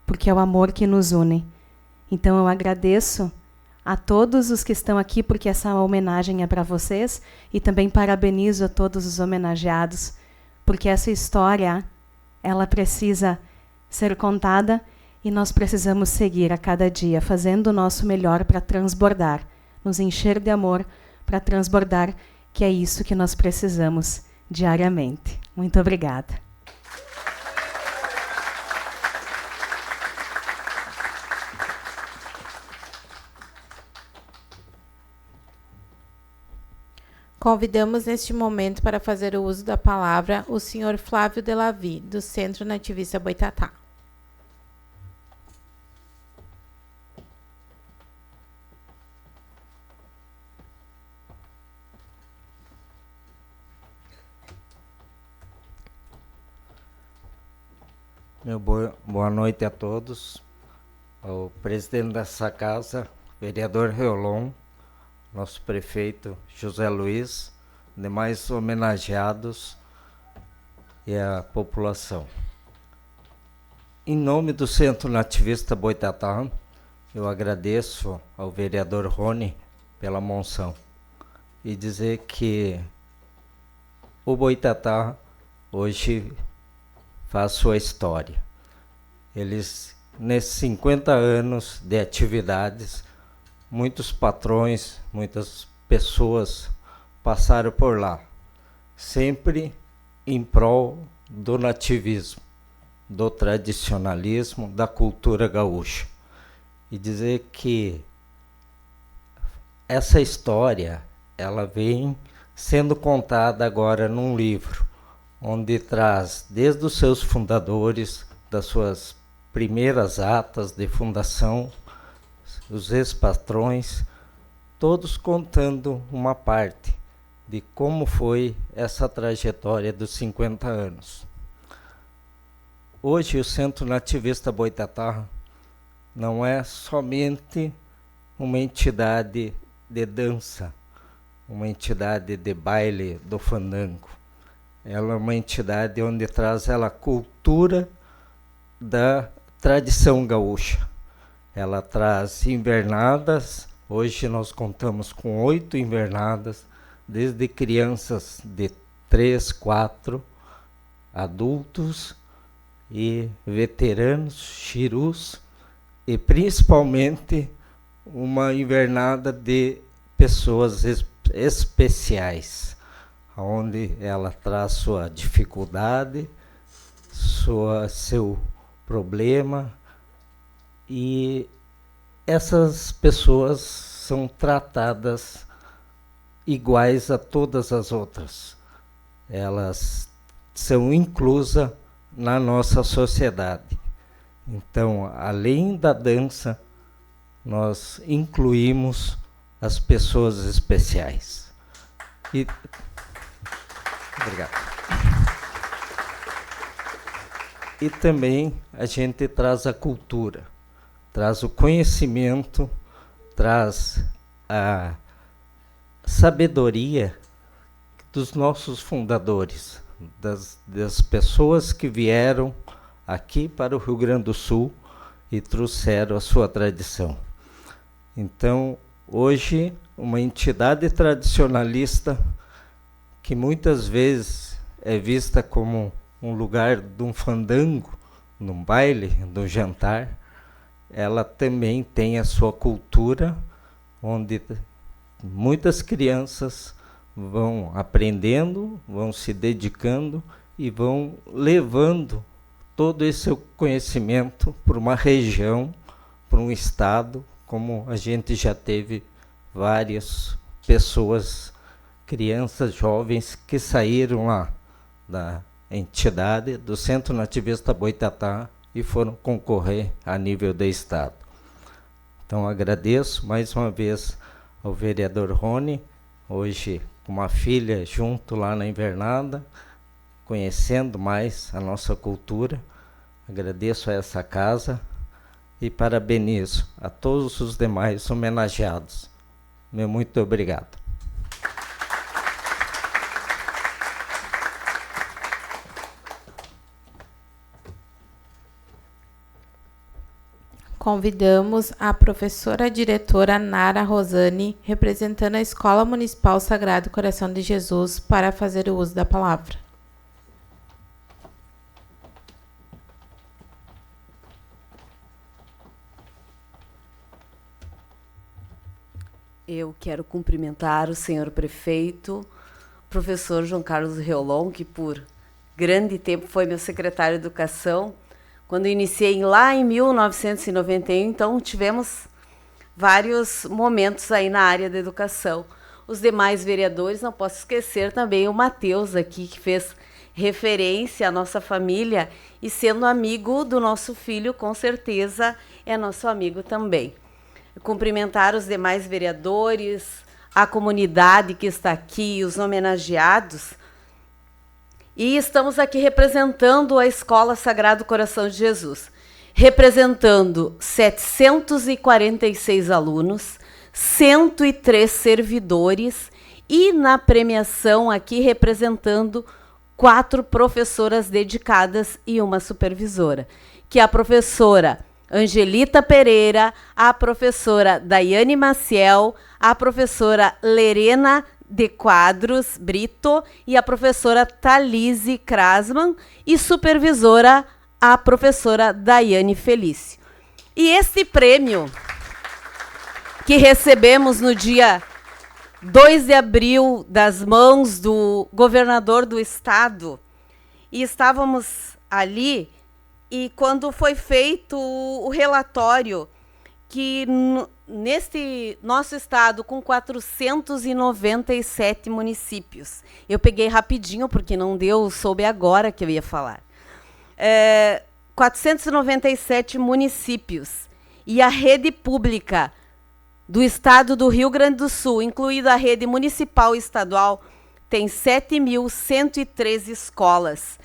porque é o amor que nos une. Então eu agradeço a todos os que estão aqui, porque essa homenagem é para vocês, e também parabenizo a todos os homenageados, porque essa história, ela precisa ser contada e nós precisamos seguir a cada dia, fazendo o nosso melhor para transbordar, nos encher de amor para transbordar, que é isso que nós precisamos diariamente. Muito obrigada. Convidamos neste momento para fazer o uso da palavra o senhor Flávio Delavi, do Centro Nativista Boitatá. Boa noite a todos. Ao presidente dessa casa, vereador Reolon, nosso prefeito José Luiz, demais homenageados e a população. Em nome do Centro Nativista Boitatá, eu agradeço ao vereador Rony pela moção e dizer que o Boitatá hoje faz sua história. Eles, nesses 50 anos de atividades, muitos patrões, muitas pessoas passaram por lá, sempre em prol do nativismo, do tradicionalismo, da cultura gaúcha. E dizer que essa história, ela vem sendo contada agora num livro, onde traz desde os seus fundadores, das suas primeiras atas de fundação, os ex-patrões, todos contando uma parte de como foi essa trajetória dos 50 anos. Hoje o Centro Nativista Boitatá não é somente uma entidade de dança, uma entidade de baile do fandango. Ela é uma entidade onde traz a cultura da tradição gaúcha. Ela traz invernadas. Hoje nós contamos com 8 invernadas, desde crianças de 3, 4, adultos e veteranos, xirus, e principalmente uma invernada de pessoas especiais, onde ela traz sua dificuldade, seu problema, e essas pessoas são tratadas iguais a todas as outras. Elas são inclusas na nossa sociedade. Então, além da dança, nós incluímos as pessoas especiais. Obrigado. E também a gente traz a cultura, traz o conhecimento, traz a sabedoria dos nossos fundadores, das pessoas que vieram aqui para o Rio Grande do Sul e trouxeram a sua tradição. Então, hoje, uma entidade tradicionalista que muitas vezes é vista como um lugar de um fandango, num baile, de um jantar, ela também tem a sua cultura, onde muitas crianças vão aprendendo, vão se dedicando e vão levando todo esse conhecimento para uma região, para um estado, como a gente já teve várias pessoas, crianças, jovens, que saíram lá da entidade, do Centro Nativista Boitatá, e foram concorrer a nível de estado. Então, agradeço mais uma vez ao vereador Rony, hoje com uma filha junto lá na Invernada, conhecendo mais a nossa cultura. Agradeço a essa casa e parabenizo a todos os demais homenageados. Meu muito obrigado. Convidamos a professora diretora Nara Rosane, representando a Escola Municipal Sagrado Coração de Jesus, para fazer o uso da palavra. Eu quero cumprimentar o senhor prefeito, professor João Carlos Reolon, que por grande tempo foi meu secretário de Educação, quando iniciei lá em 1991, então tivemos vários momentos aí na área da educação. Os demais vereadores, não posso esquecer também o Matheus aqui, que fez referência à nossa família, e sendo amigo do nosso filho, com certeza é nosso amigo também. Cumprimentar os demais vereadores, a comunidade que está aqui, os homenageados. E estamos aqui representando a Escola Sagrado Coração de Jesus, representando 746 alunos, 103 servidores e na premiação aqui representando 4 professoras dedicadas e uma supervisora, que é a professora Angelita Pereira, a professora Daiane Maciel, a professora Lerena de Quadros Brito e a professora Thalise Krasman e supervisora a professora Daiane Felício. E esse prêmio que recebemos no dia 2 de abril das mãos do governador do estado, e estávamos ali, e quando foi feito o relatório que neste nosso estado, com 497 municípios, eu peguei rapidinho, porque não deu, soube agora que eu ia falar, 497 municípios, e a rede pública do estado do Rio Grande do Sul, incluída a rede municipal e estadual, tem 7.113 escolas,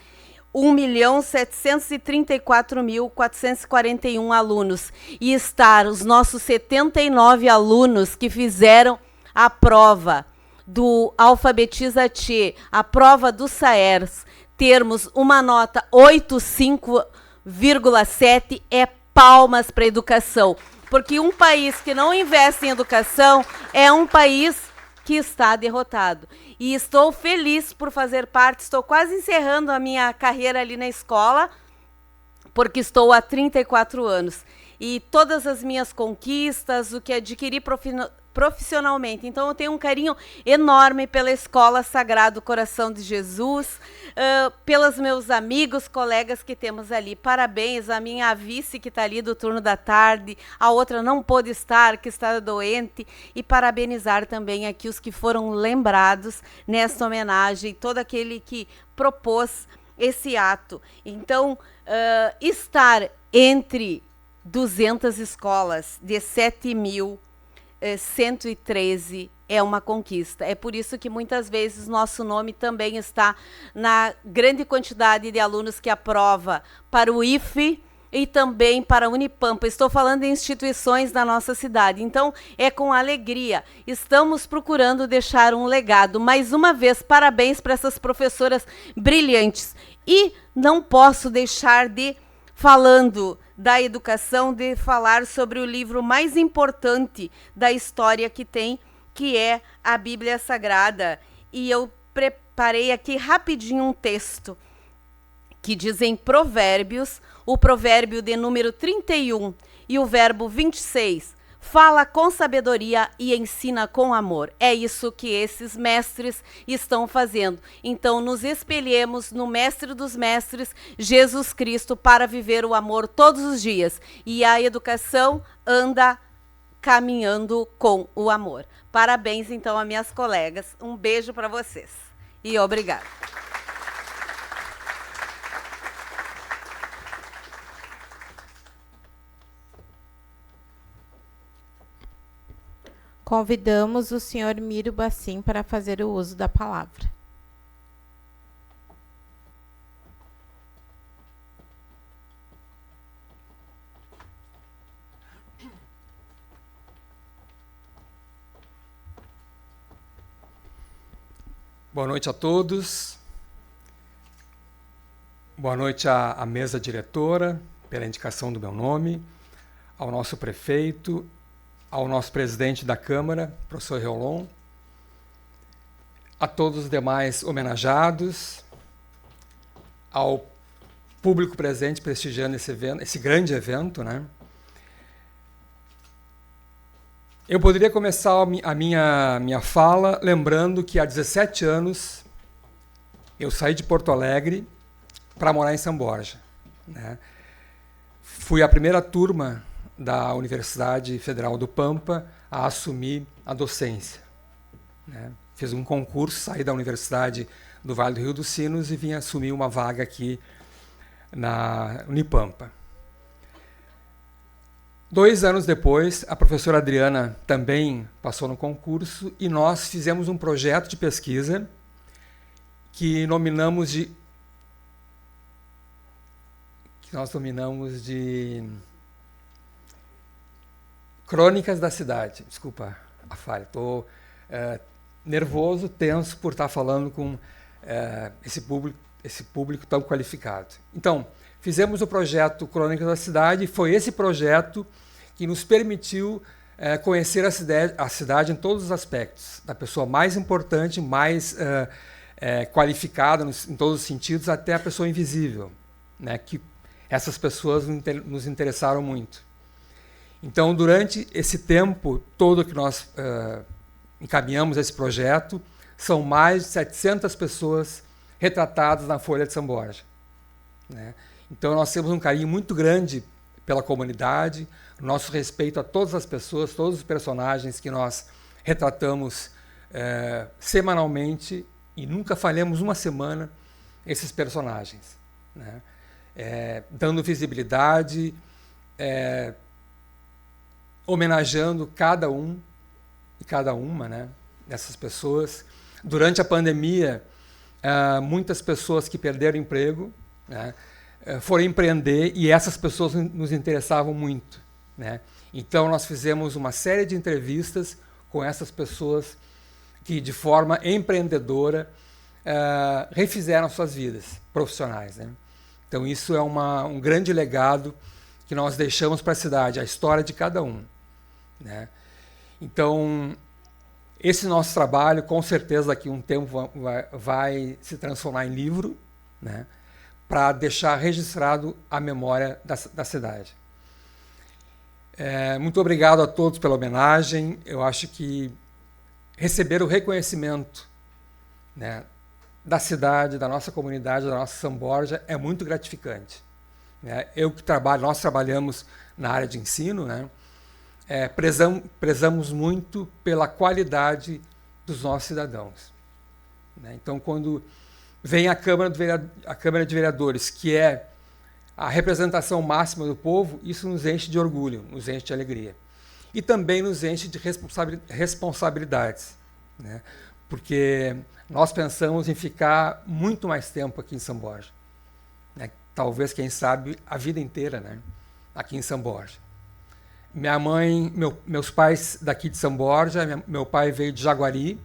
1.734.441 alunos, e estar os nossos 79 alunos que fizeram a prova do Alfabetiza Tchê, a prova do SAERS, termos uma nota 85,7 é palmas para a educação, porque um país que não investe em educação é um país que está derrotado. E estou feliz por fazer parte, estou quase encerrando a minha carreira ali na escola, porque estou há 34 anos. E todas as minhas conquistas, o que adquiri profissionalmente. Então, eu tenho um carinho enorme pela Escola Sagrado Coração de Jesus, pelos meus amigos, colegas que temos ali. Parabéns à minha vice que está ali do turno da tarde, a outra não pôde estar, que está doente, e parabenizar também aqui os que foram lembrados nesta homenagem, todo aquele que propôs esse ato. Então, estar entre 200 escolas de 7.113 é uma conquista. É por isso que muitas vezes nosso nome também está na grande quantidade de alunos que aprova para o IFE e também para a Unipampa. Estou falando em instituições da nossa cidade. Então, é com alegria. Estamos procurando deixar um legado. Mais uma vez, parabéns para essas professoras brilhantes. E não posso deixar de, falando da educação, de falar sobre o livro mais importante da história que tem, que é a Bíblia Sagrada. E eu preparei aqui rapidinho um texto que diz em Provérbios, o provérbio de número 31 e o verbo 26, fala com sabedoria e ensina com amor. É isso que esses mestres estão fazendo. Então, nos espelhemos no mestre dos mestres, Jesus Cristo, para viver o amor todos os dias. E a educação anda caminhando com o amor. Parabéns, então, a minhas colegas. Um beijo para vocês. E obrigada. Convidamos o senhor Miro Bacim para fazer o uso da palavra. Boa noite a todos. Boa noite à mesa diretora, pela indicação do meu nome, ao nosso prefeito, ao nosso presidente da Câmara, professor Reolon, a todos os demais homenageados, ao público presente prestigiando esse evento, esse grande evento, né? Eu poderia começar a minha fala lembrando que há 17 anos eu saí de Porto Alegre para morar em São Borja, né? Fui a primeira turma da Universidade Federal do Pampa a assumir a docência, né? Fiz um concurso, saí da Universidade do Vale do Rio dos Sinos e vim assumir uma vaga aqui na Unipampa. 2 anos depois, a professora Adriana também passou no concurso e nós fizemos um projeto de pesquisa que nominamos de Crônicas da Cidade. Desculpa a falha. Estou nervoso, tenso por estar falando com esse público tão qualificado. Então, fizemos o projeto Crônicas da Cidade e foi esse projeto que nos permitiu conhecer a cidade em todos os aspectos, da pessoa mais importante, mais qualificada em todos os sentidos, até a pessoa invisível, né, que essas pessoas nos interessaram muito. Então, durante esse tempo todo que nós encaminhamos esse projeto, são mais de 700 pessoas retratadas na Folha de São Borja, né? Então, nós temos um carinho muito grande pela comunidade, nosso respeito a todas as pessoas, todos os personagens que nós retratamos semanalmente e nunca falhamos uma semana esses personagens, né? Dando visibilidade, homenageando cada um e cada uma, né, dessas pessoas. Durante a pandemia, muitas pessoas que perderam emprego, né, foram empreender e essas pessoas nos interessavam muito, né? Então, nós fizemos uma série de entrevistas com essas pessoas que, de forma empreendedora, refizeram suas vidas profissionais, né? Então, isso é um grande legado que nós deixamos para a cidade, a história de cada um, né? Então, esse nosso trabalho, com certeza, daqui a um tempo vai se transformar em livro, né, para deixar registrado a memória da cidade. Muito obrigado a todos pela homenagem. Eu acho que receber o reconhecimento, né, da cidade, da nossa comunidade, da nossa São Borja, é muito gratificante, né? Nós trabalhamos na área de ensino, né? Prezamos muito pela qualidade dos nossos cidadãos, né? Então, quando vem a Câmara de Vereadores, que é a representação máxima do povo, isso nos enche de orgulho, nos enche de alegria. E também nos enche de responsabilidades, né? Porque nós pensamos em ficar muito mais tempo aqui em São Borja, né? Talvez, quem sabe, a vida inteira, né? Aqui em São Borja. Minha mãe, meus pais daqui de São Borja, meu pai veio de Jaguari,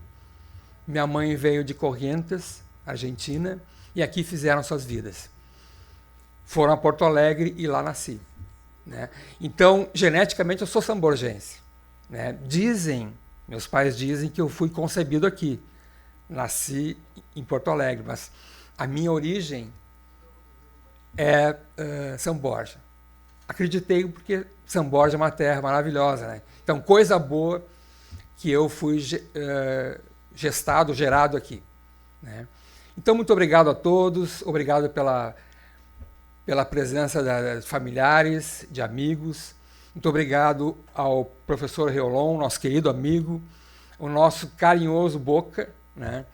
minha mãe veio de Corrientes, Argentina, e aqui fizeram suas vidas. Foram a Porto Alegre e lá nasci, né? Então, geneticamente, eu sou samborgense, né? Meus pais dizem que eu fui concebido aqui. Nasci em Porto Alegre, mas a minha origem é São Borja. Acreditei porque São Borja é uma terra maravilhosa, né? Então, coisa boa que eu fui gerado aqui, né? Então, muito obrigado a todos, obrigado pela presença de familiares, de amigos. Muito obrigado ao professor Reolon, nosso querido amigo, o nosso carinhoso Boca, né?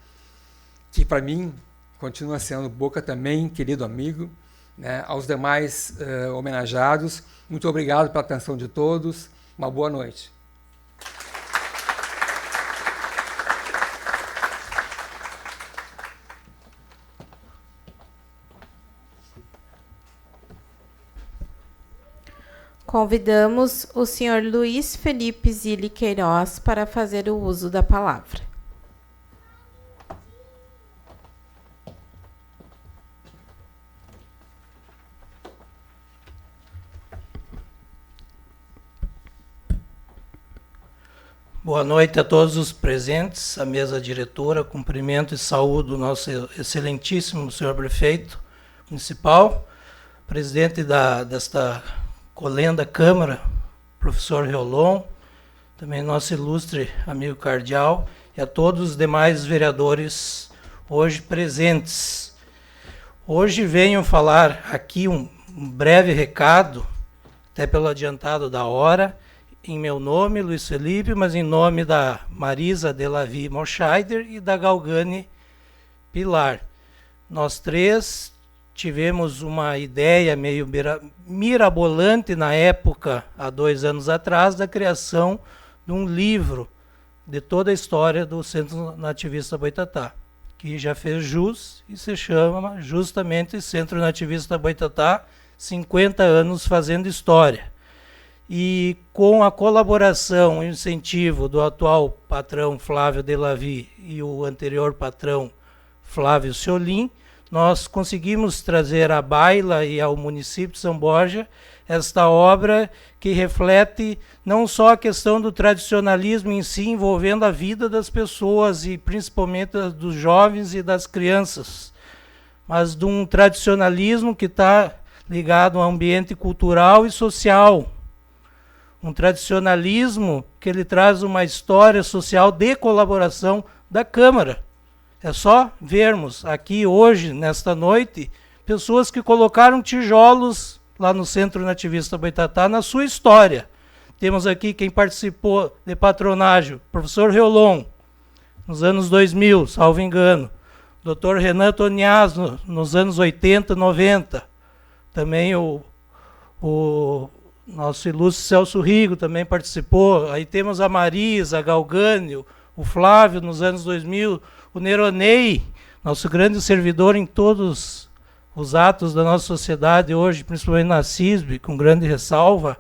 Que para mim continua sendo Boca também, querido amigo, né? Aos demais homenageados, muito obrigado pela atenção de todos, uma boa noite. Convidamos o senhor Luiz Felipe Zilli Queiroz para fazer o uso da palavra. Boa noite a todos os presentes, a mesa diretora, cumprimento e saúdo o nosso excelentíssimo senhor prefeito municipal, presidente desta colenda Câmara, professor Reolon, também nosso ilustre amigo Cardial, e a todos os demais vereadores hoje presentes. Hoje venho falar aqui um breve recado, até pelo adiantado da hora, em meu nome, Luiz Felipe, mas em nome da Marisa Delavi Morscheider e da Galgani Pilar. Nós três tivemos uma ideia meio mirabolante na época, há 2 anos atrás, da criação de um livro de toda a história do Centro Nativista Boitatá, que já fez jus e se chama justamente Centro Nativista Boitatá, 50 anos fazendo história. E com a colaboração e incentivo do atual patrão Flávio Delavi e o anterior patrão Flávio Ciolim, nós conseguimos trazer à baila e ao município de São Borja esta obra que reflete não só a questão do tradicionalismo em si, envolvendo a vida das pessoas e principalmente dos jovens e das crianças, mas de um tradicionalismo que está ligado ao ambiente cultural e social. Um tradicionalismo que ele traz uma história social de colaboração da Câmara. É só vermos aqui hoje, nesta noite, pessoas que colocaram tijolos lá no Centro Nativista Boitatá na sua história. Temos aqui quem participou de patronágio, professor Reolon, nos anos 2000, salvo engano. Dr. Renan Tonias, nos anos 80, 90. Também o nosso ilustre Celso Rigo também participou. Aí temos a Marisa, a Galgani, o Flávio nos anos 2000, o Neronei, nosso grande servidor em todos os atos da nossa sociedade hoje, principalmente na CISB, com grande ressalva,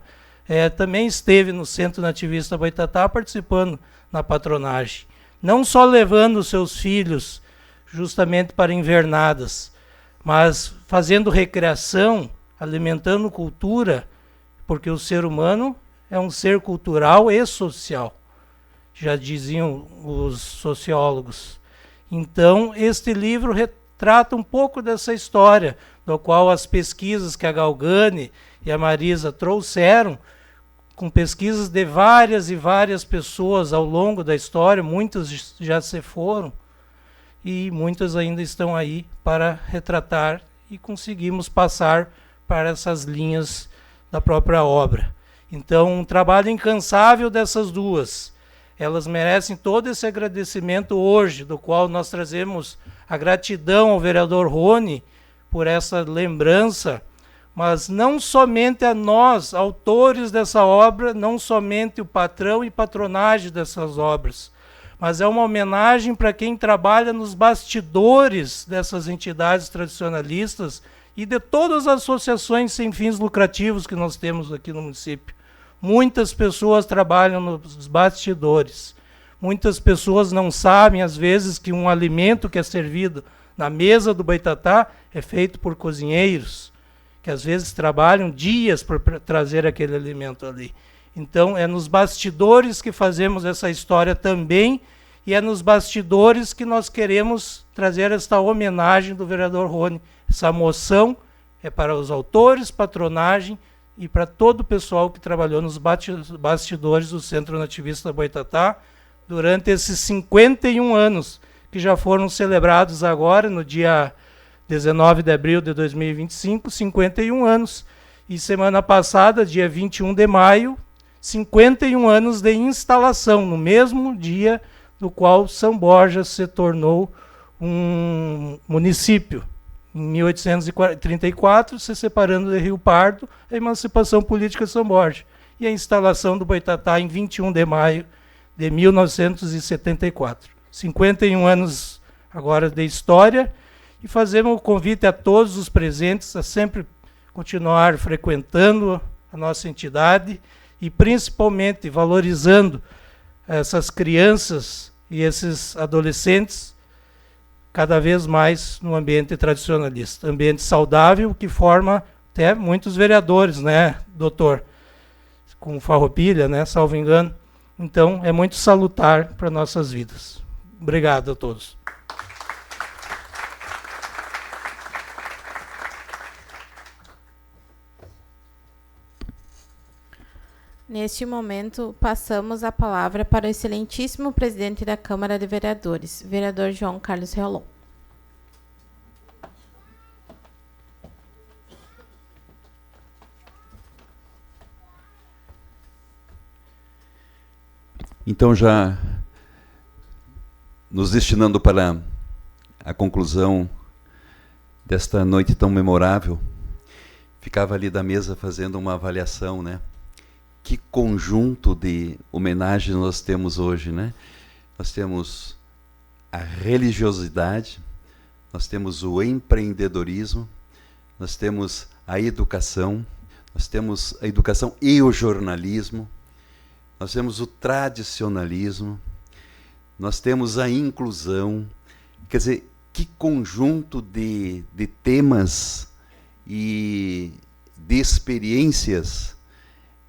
também esteve no Centro Nativista Boitatá participando na patronagem. Não só levando os seus filhos justamente para invernadas, mas fazendo recreação, alimentando cultura, porque o ser humano é um ser cultural e social, já diziam os sociólogos. Então, este livro retrata um pouco dessa história, do qual as pesquisas que a Galgani e a Marisa trouxeram, com pesquisas de várias e várias pessoas ao longo da história, muitas já se foram, e muitas ainda estão aí para retratar, e conseguimos passar para essas linhas da própria obra. Então, um trabalho incansável dessas duas. Elas merecem todo esse agradecimento hoje, do qual nós trazemos a gratidão ao vereador Rony por essa lembrança, mas não somente a nós, autores dessa obra, não somente o patrão e patronagem dessas obras, mas é uma homenagem para quem trabalha nos bastidores dessas entidades tradicionalistas e de todas as associações sem fins lucrativos que nós temos aqui no município. Muitas pessoas trabalham nos bastidores. Muitas pessoas não sabem, às vezes, que um alimento que é servido na mesa do Boitatá é feito por cozinheiros, que às vezes trabalham dias para trazer aquele alimento ali. Então, é nos bastidores que fazemos essa história também, e é nos bastidores que nós queremos trazer esta homenagem do vereador Rony. Essa moção é para os autores, patronagem e para todo o pessoal que trabalhou nos bastidores do Centro Nativista Boitatá durante esses 51 anos, que já foram celebrados agora, no dia 19 de abril de 2025, 51 anos. E semana passada, dia 21 de maio, 51 anos de instalação, no mesmo dia do qual São Borja se tornou um município. Em 1834, se separando de Rio Pardo, a emancipação política de São Borja. E a instalação do Boitatá em 21 de maio de 1974. 51 anos agora de história, e fazemos o convite a todos os presentes a sempre continuar frequentando a nossa entidade e principalmente valorizando essas crianças e esses adolescentes cada vez mais no ambiente tradicionalista, ambiente saudável que forma até muitos vereadores, né, doutor? Com Farroupilha, né, salvo engano. Então, é muito salutar para nossas vidas. Obrigado a todos. Neste momento, passamos a palavra para o excelentíssimo presidente da Câmara de Vereadores, vereador João Carlos Reolon. Então, já nos destinando para a conclusão desta noite tão memorável, ficava ali da mesa fazendo uma avaliação, né? Que conjunto de homenagens nós temos hoje, né? Nós temos a religiosidade, nós temos o empreendedorismo, nós temos a educação e o jornalismo, nós temos o tradicionalismo, nós temos a inclusão. Quer dizer, que conjunto de temas e de experiências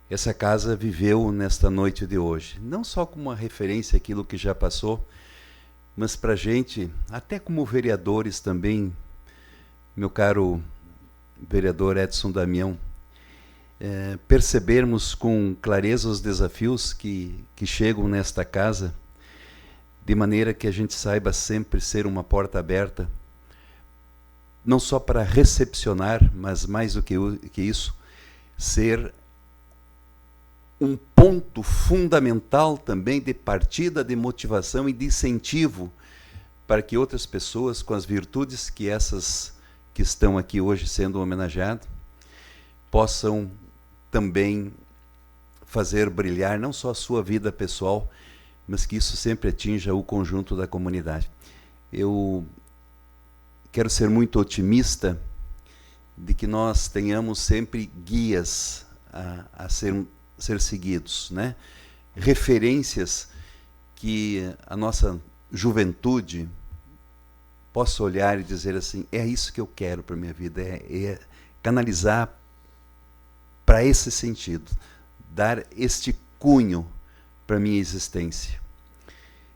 essa casa viveu nesta noite de hoje. Não só como uma referência àquilo que já passou, mas para a gente, até como vereadores também, meu caro vereador Edson Damião, percebermos com clareza os desafios que chegam nesta casa, de maneira que a gente saiba sempre ser uma porta aberta, não só para recepcionar, mas mais do que isso, ser um ponto fundamental também de partida, de motivação e de incentivo para que outras pessoas, com as virtudes que essas que estão aqui hoje sendo homenageadas, possam também fazer brilhar não só a sua vida pessoal, mas que isso sempre atinja o conjunto da comunidade. Eu quero ser muito otimista de que nós tenhamos sempre guias a ser seguidos, né? Referências que a nossa juventude possa olhar e dizer assim, é isso que eu quero para a minha vida, é canalizar para esse sentido, dar este cunho para a minha existência.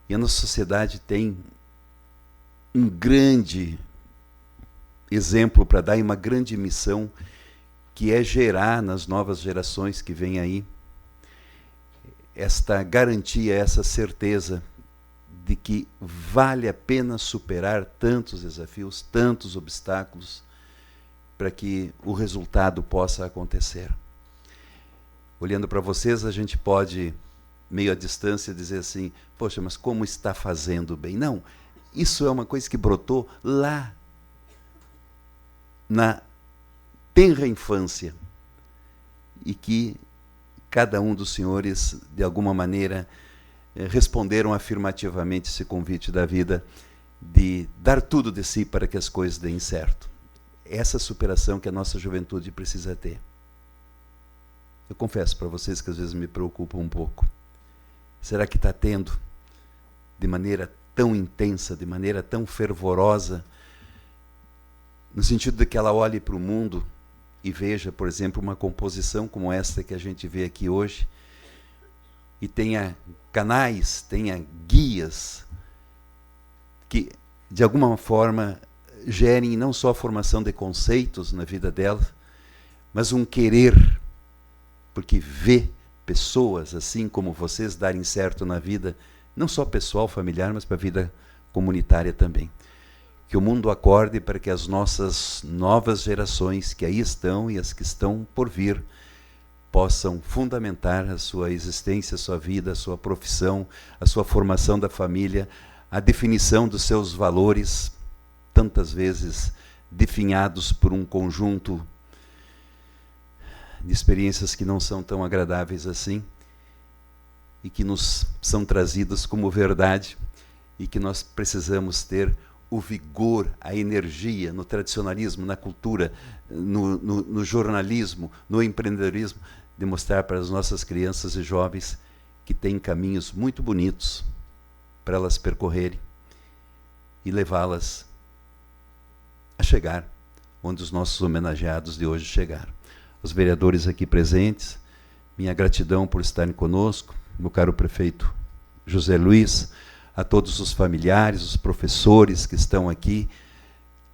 E a nossa sociedade tem um grande exemplo para dar e uma grande missão, que é gerar nas novas gerações que vêm aí esta garantia, essa certeza de que vale a pena superar tantos desafios, tantos obstáculos, para que o resultado possa acontecer. Olhando para vocês, a gente pode, meio à distância, dizer assim, poxa, mas como está fazendo bem? Não, isso é uma coisa que brotou lá na tenra infância e que cada um dos senhores, de alguma maneira, responderam afirmativamente esse convite da vida de dar tudo de si para que as coisas deem certo. Essa superação que a nossa juventude precisa ter. Eu confesso para vocês que às vezes me preocupa um pouco. Será que está tendo, de maneira tão intensa, de maneira tão fervorosa, no sentido de que ela olhe para o mundo e veja, por exemplo, uma composição como esta que a gente vê aqui hoje, e tenha canais, tenha guias que, de alguma forma, gerem não só a formação de conceitos na vida dela, mas um querer, porque vê pessoas assim como vocês darem certo na vida, não só pessoal, familiar, mas para a vida comunitária também. Que o mundo acorde para que as nossas novas gerações que aí estão e as que estão por vir possam fundamentar a sua existência, a sua vida, a sua profissão, a sua formação da família, a definição dos seus valores, tantas vezes definhados por um conjunto de experiências que não são tão agradáveis assim e que nos são trazidas como verdade e que nós precisamos ter o vigor, a energia no tradicionalismo, na cultura, no jornalismo, no empreendedorismo, de mostrar para as nossas crianças e jovens que têm caminhos muito bonitos para elas percorrerem e levá-las a chegar onde os nossos homenageados de hoje chegaram. Os vereadores aqui presentes, minha gratidão por estarem conosco, meu caro prefeito José Luiz, a todos os familiares, os professores que estão aqui,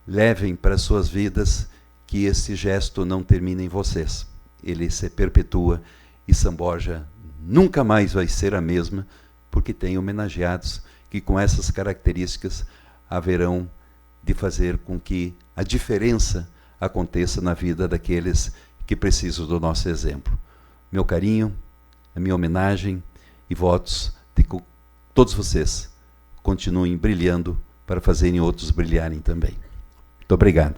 levem para suas vidas que esse gesto não termine em vocês. Ele se perpetua e São Borja nunca mais vai ser a mesma, porque tem homenageados que com essas características haverão de fazer com que a diferença aconteça na vida daqueles que precisam do nosso exemplo. Meu carinho, a minha homenagem e votos de que todos vocês continuem brilhando para fazerem outros brilharem também. Muito obrigado.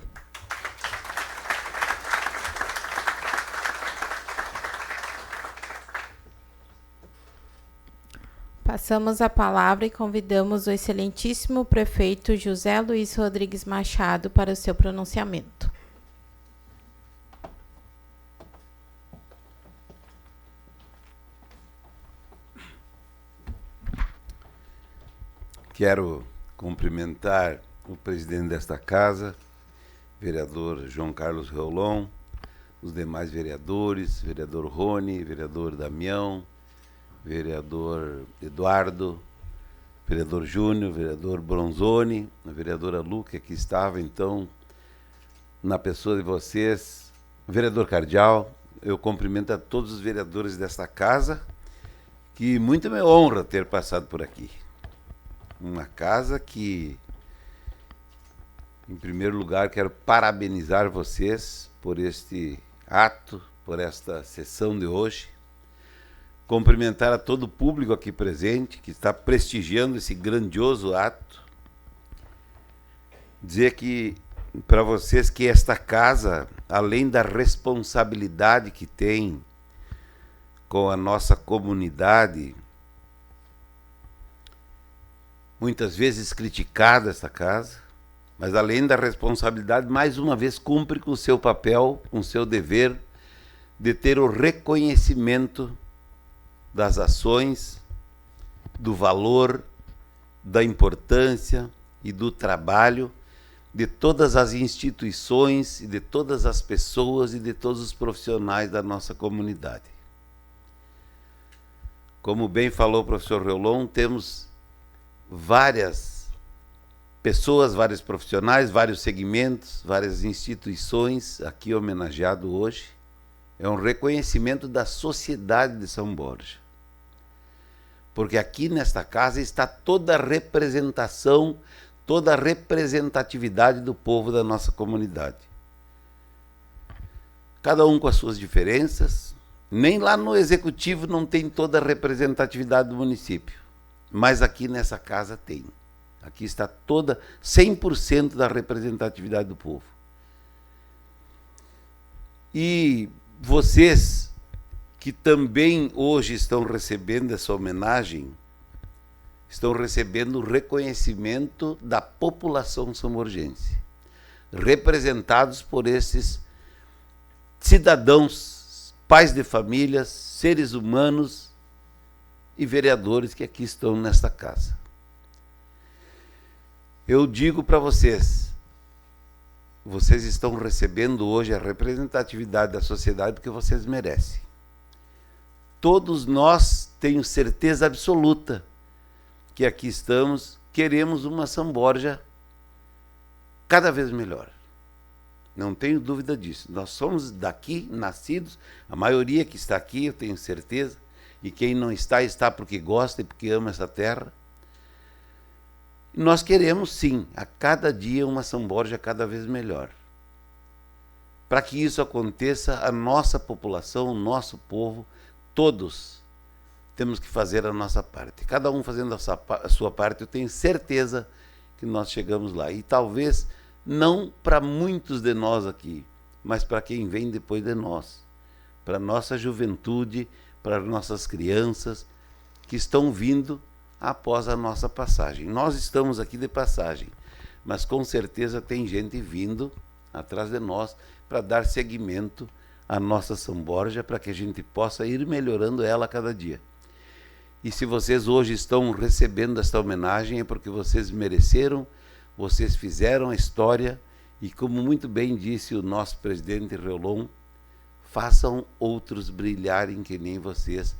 Passamos a palavra e convidamos o excelentíssimo prefeito José Luiz Rodrigues Machado para o seu pronunciamento. Quero cumprimentar o presidente desta casa, vereador João Carlos Reolon, os demais vereadores, vereador Rony, vereador Damião, vereador Eduardo, vereador Júnior, vereador Bronzoni, a vereadora Lu, que aqui estava, então, na pessoa de vocês, vereador Cardial. Eu cumprimento a todos os vereadores desta casa, que muito me honra ter passado por aqui. Uma casa que, em primeiro lugar, quero parabenizar vocês por este ato, por esta sessão de hoje. Cumprimentar a todo o público aqui presente, que está prestigiando esse grandioso ato. Dizer que, para vocês, que esta casa, além da responsabilidade que tem com a nossa comunidade, muitas vezes criticada esta casa, mas além da responsabilidade, mais uma vez cumpre com o seu papel, com o seu dever de ter o reconhecimento das ações, do valor, da importância e do trabalho de todas as instituições e de todas as pessoas e de todos os profissionais da nossa comunidade. Como bem falou o professor Reolon, temos várias pessoas, vários profissionais, vários segmentos, várias instituições aqui homenageado hoje. É um reconhecimento da sociedade de São Borja. Porque aqui nesta casa está toda a representação, toda a representatividade do povo da nossa comunidade. Cada um com as suas diferenças, nem lá no executivo não tem toda a representatividade do município. Mas aqui nessa casa tem. Aqui está toda 100% da representatividade do povo. E vocês que também hoje estão recebendo essa homenagem, estão recebendo o reconhecimento da população samborgense, representados por esses cidadãos, pais de famílias, seres humanos e vereadores que aqui estão nesta casa. Eu digo para vocês, vocês estão recebendo hoje a representatividade da sociedade que vocês merecem. Todos nós, tenho certeza absoluta, que aqui estamos, queremos uma São Borja cada vez melhor. Não tenho dúvida disso. Nós somos daqui, nascidos, a maioria que está aqui, eu tenho certeza, e quem não está, está porque gosta e porque ama essa terra. E nós queremos, sim, a cada dia uma São Borja cada vez melhor. Para que isso aconteça, a nossa população, o nosso povo, todos temos que fazer a nossa parte. Cada um fazendo a sua parte, eu tenho certeza que nós chegamos lá. E talvez não para muitos de nós aqui, mas para quem vem depois de nós. Para a nossa juventude, para as nossas crianças que estão vindo após a nossa passagem. Nós estamos aqui de passagem, mas com certeza tem gente vindo atrás de nós para dar seguimento à nossa São Borja, para que a gente possa ir melhorando ela a cada dia. E se vocês hoje estão recebendo esta homenagem é porque vocês mereceram, vocês fizeram a história e, como muito bem disse o nosso presidente Reolon, façam outros brilharem que nem vocês,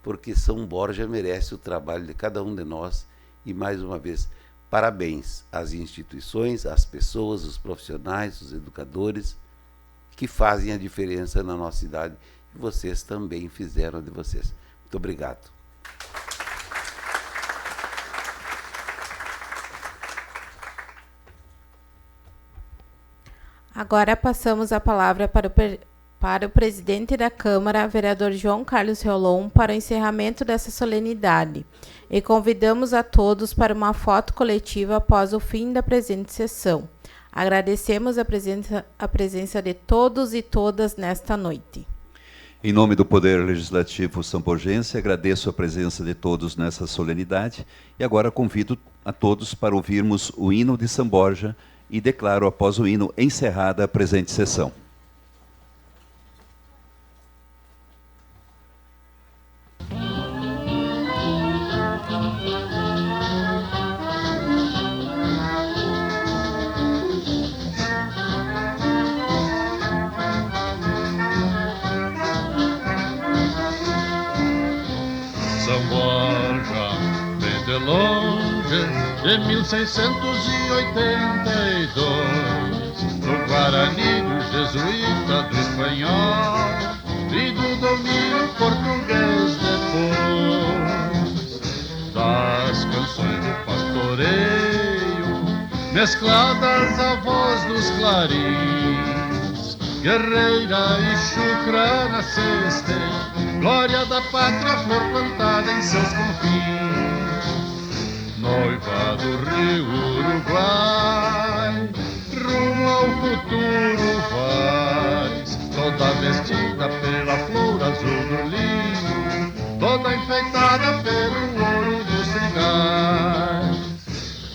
porque São Borja merece o trabalho de cada um de nós. E, mais uma vez, parabéns às instituições, às pessoas, os profissionais, os educadores que fazem a diferença na nossa cidade. E vocês também fizeram de vocês. Muito obrigado. Agora passamos a palavra para o presidente da Câmara, vereador João Carlos Reolon, para o encerramento dessa solenidade. E convidamos a todos para uma foto coletiva após o fim da presente sessão. Agradecemos a presença de todos e todas nesta noite. Em nome do Poder Legislativo samborgense, agradeço a presença de todos nessa solenidade e agora convido a todos para ouvirmos o hino de São Borja e declaro após o hino encerrada a presente sessão. São Borja, vem de longe, de 1682, do Guarani, do jesuíta, do espanhol e do domínio português depois. Das canções do pastoreio, mescladas à voz dos clarins, guerreira e chucra nasceste, glória da pátria, flor plantada em seus confins. Noiva do Rio Uruguai, rumo ao futuro vais, toda vestida pela flor azul do linho, toda enfeitada pelo ouro dos cigais.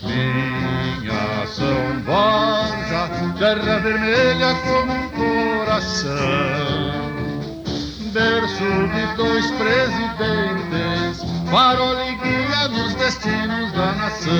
Minha São Borja, terra vermelha como um coração, berço de dois presidentes, farol e guia nos destinos da nação.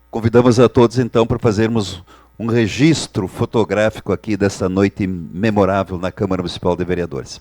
Convidamos a todos, então, para fazermos um registro fotográfico aqui desta noite memorável na Câmara Municipal de Vereadores.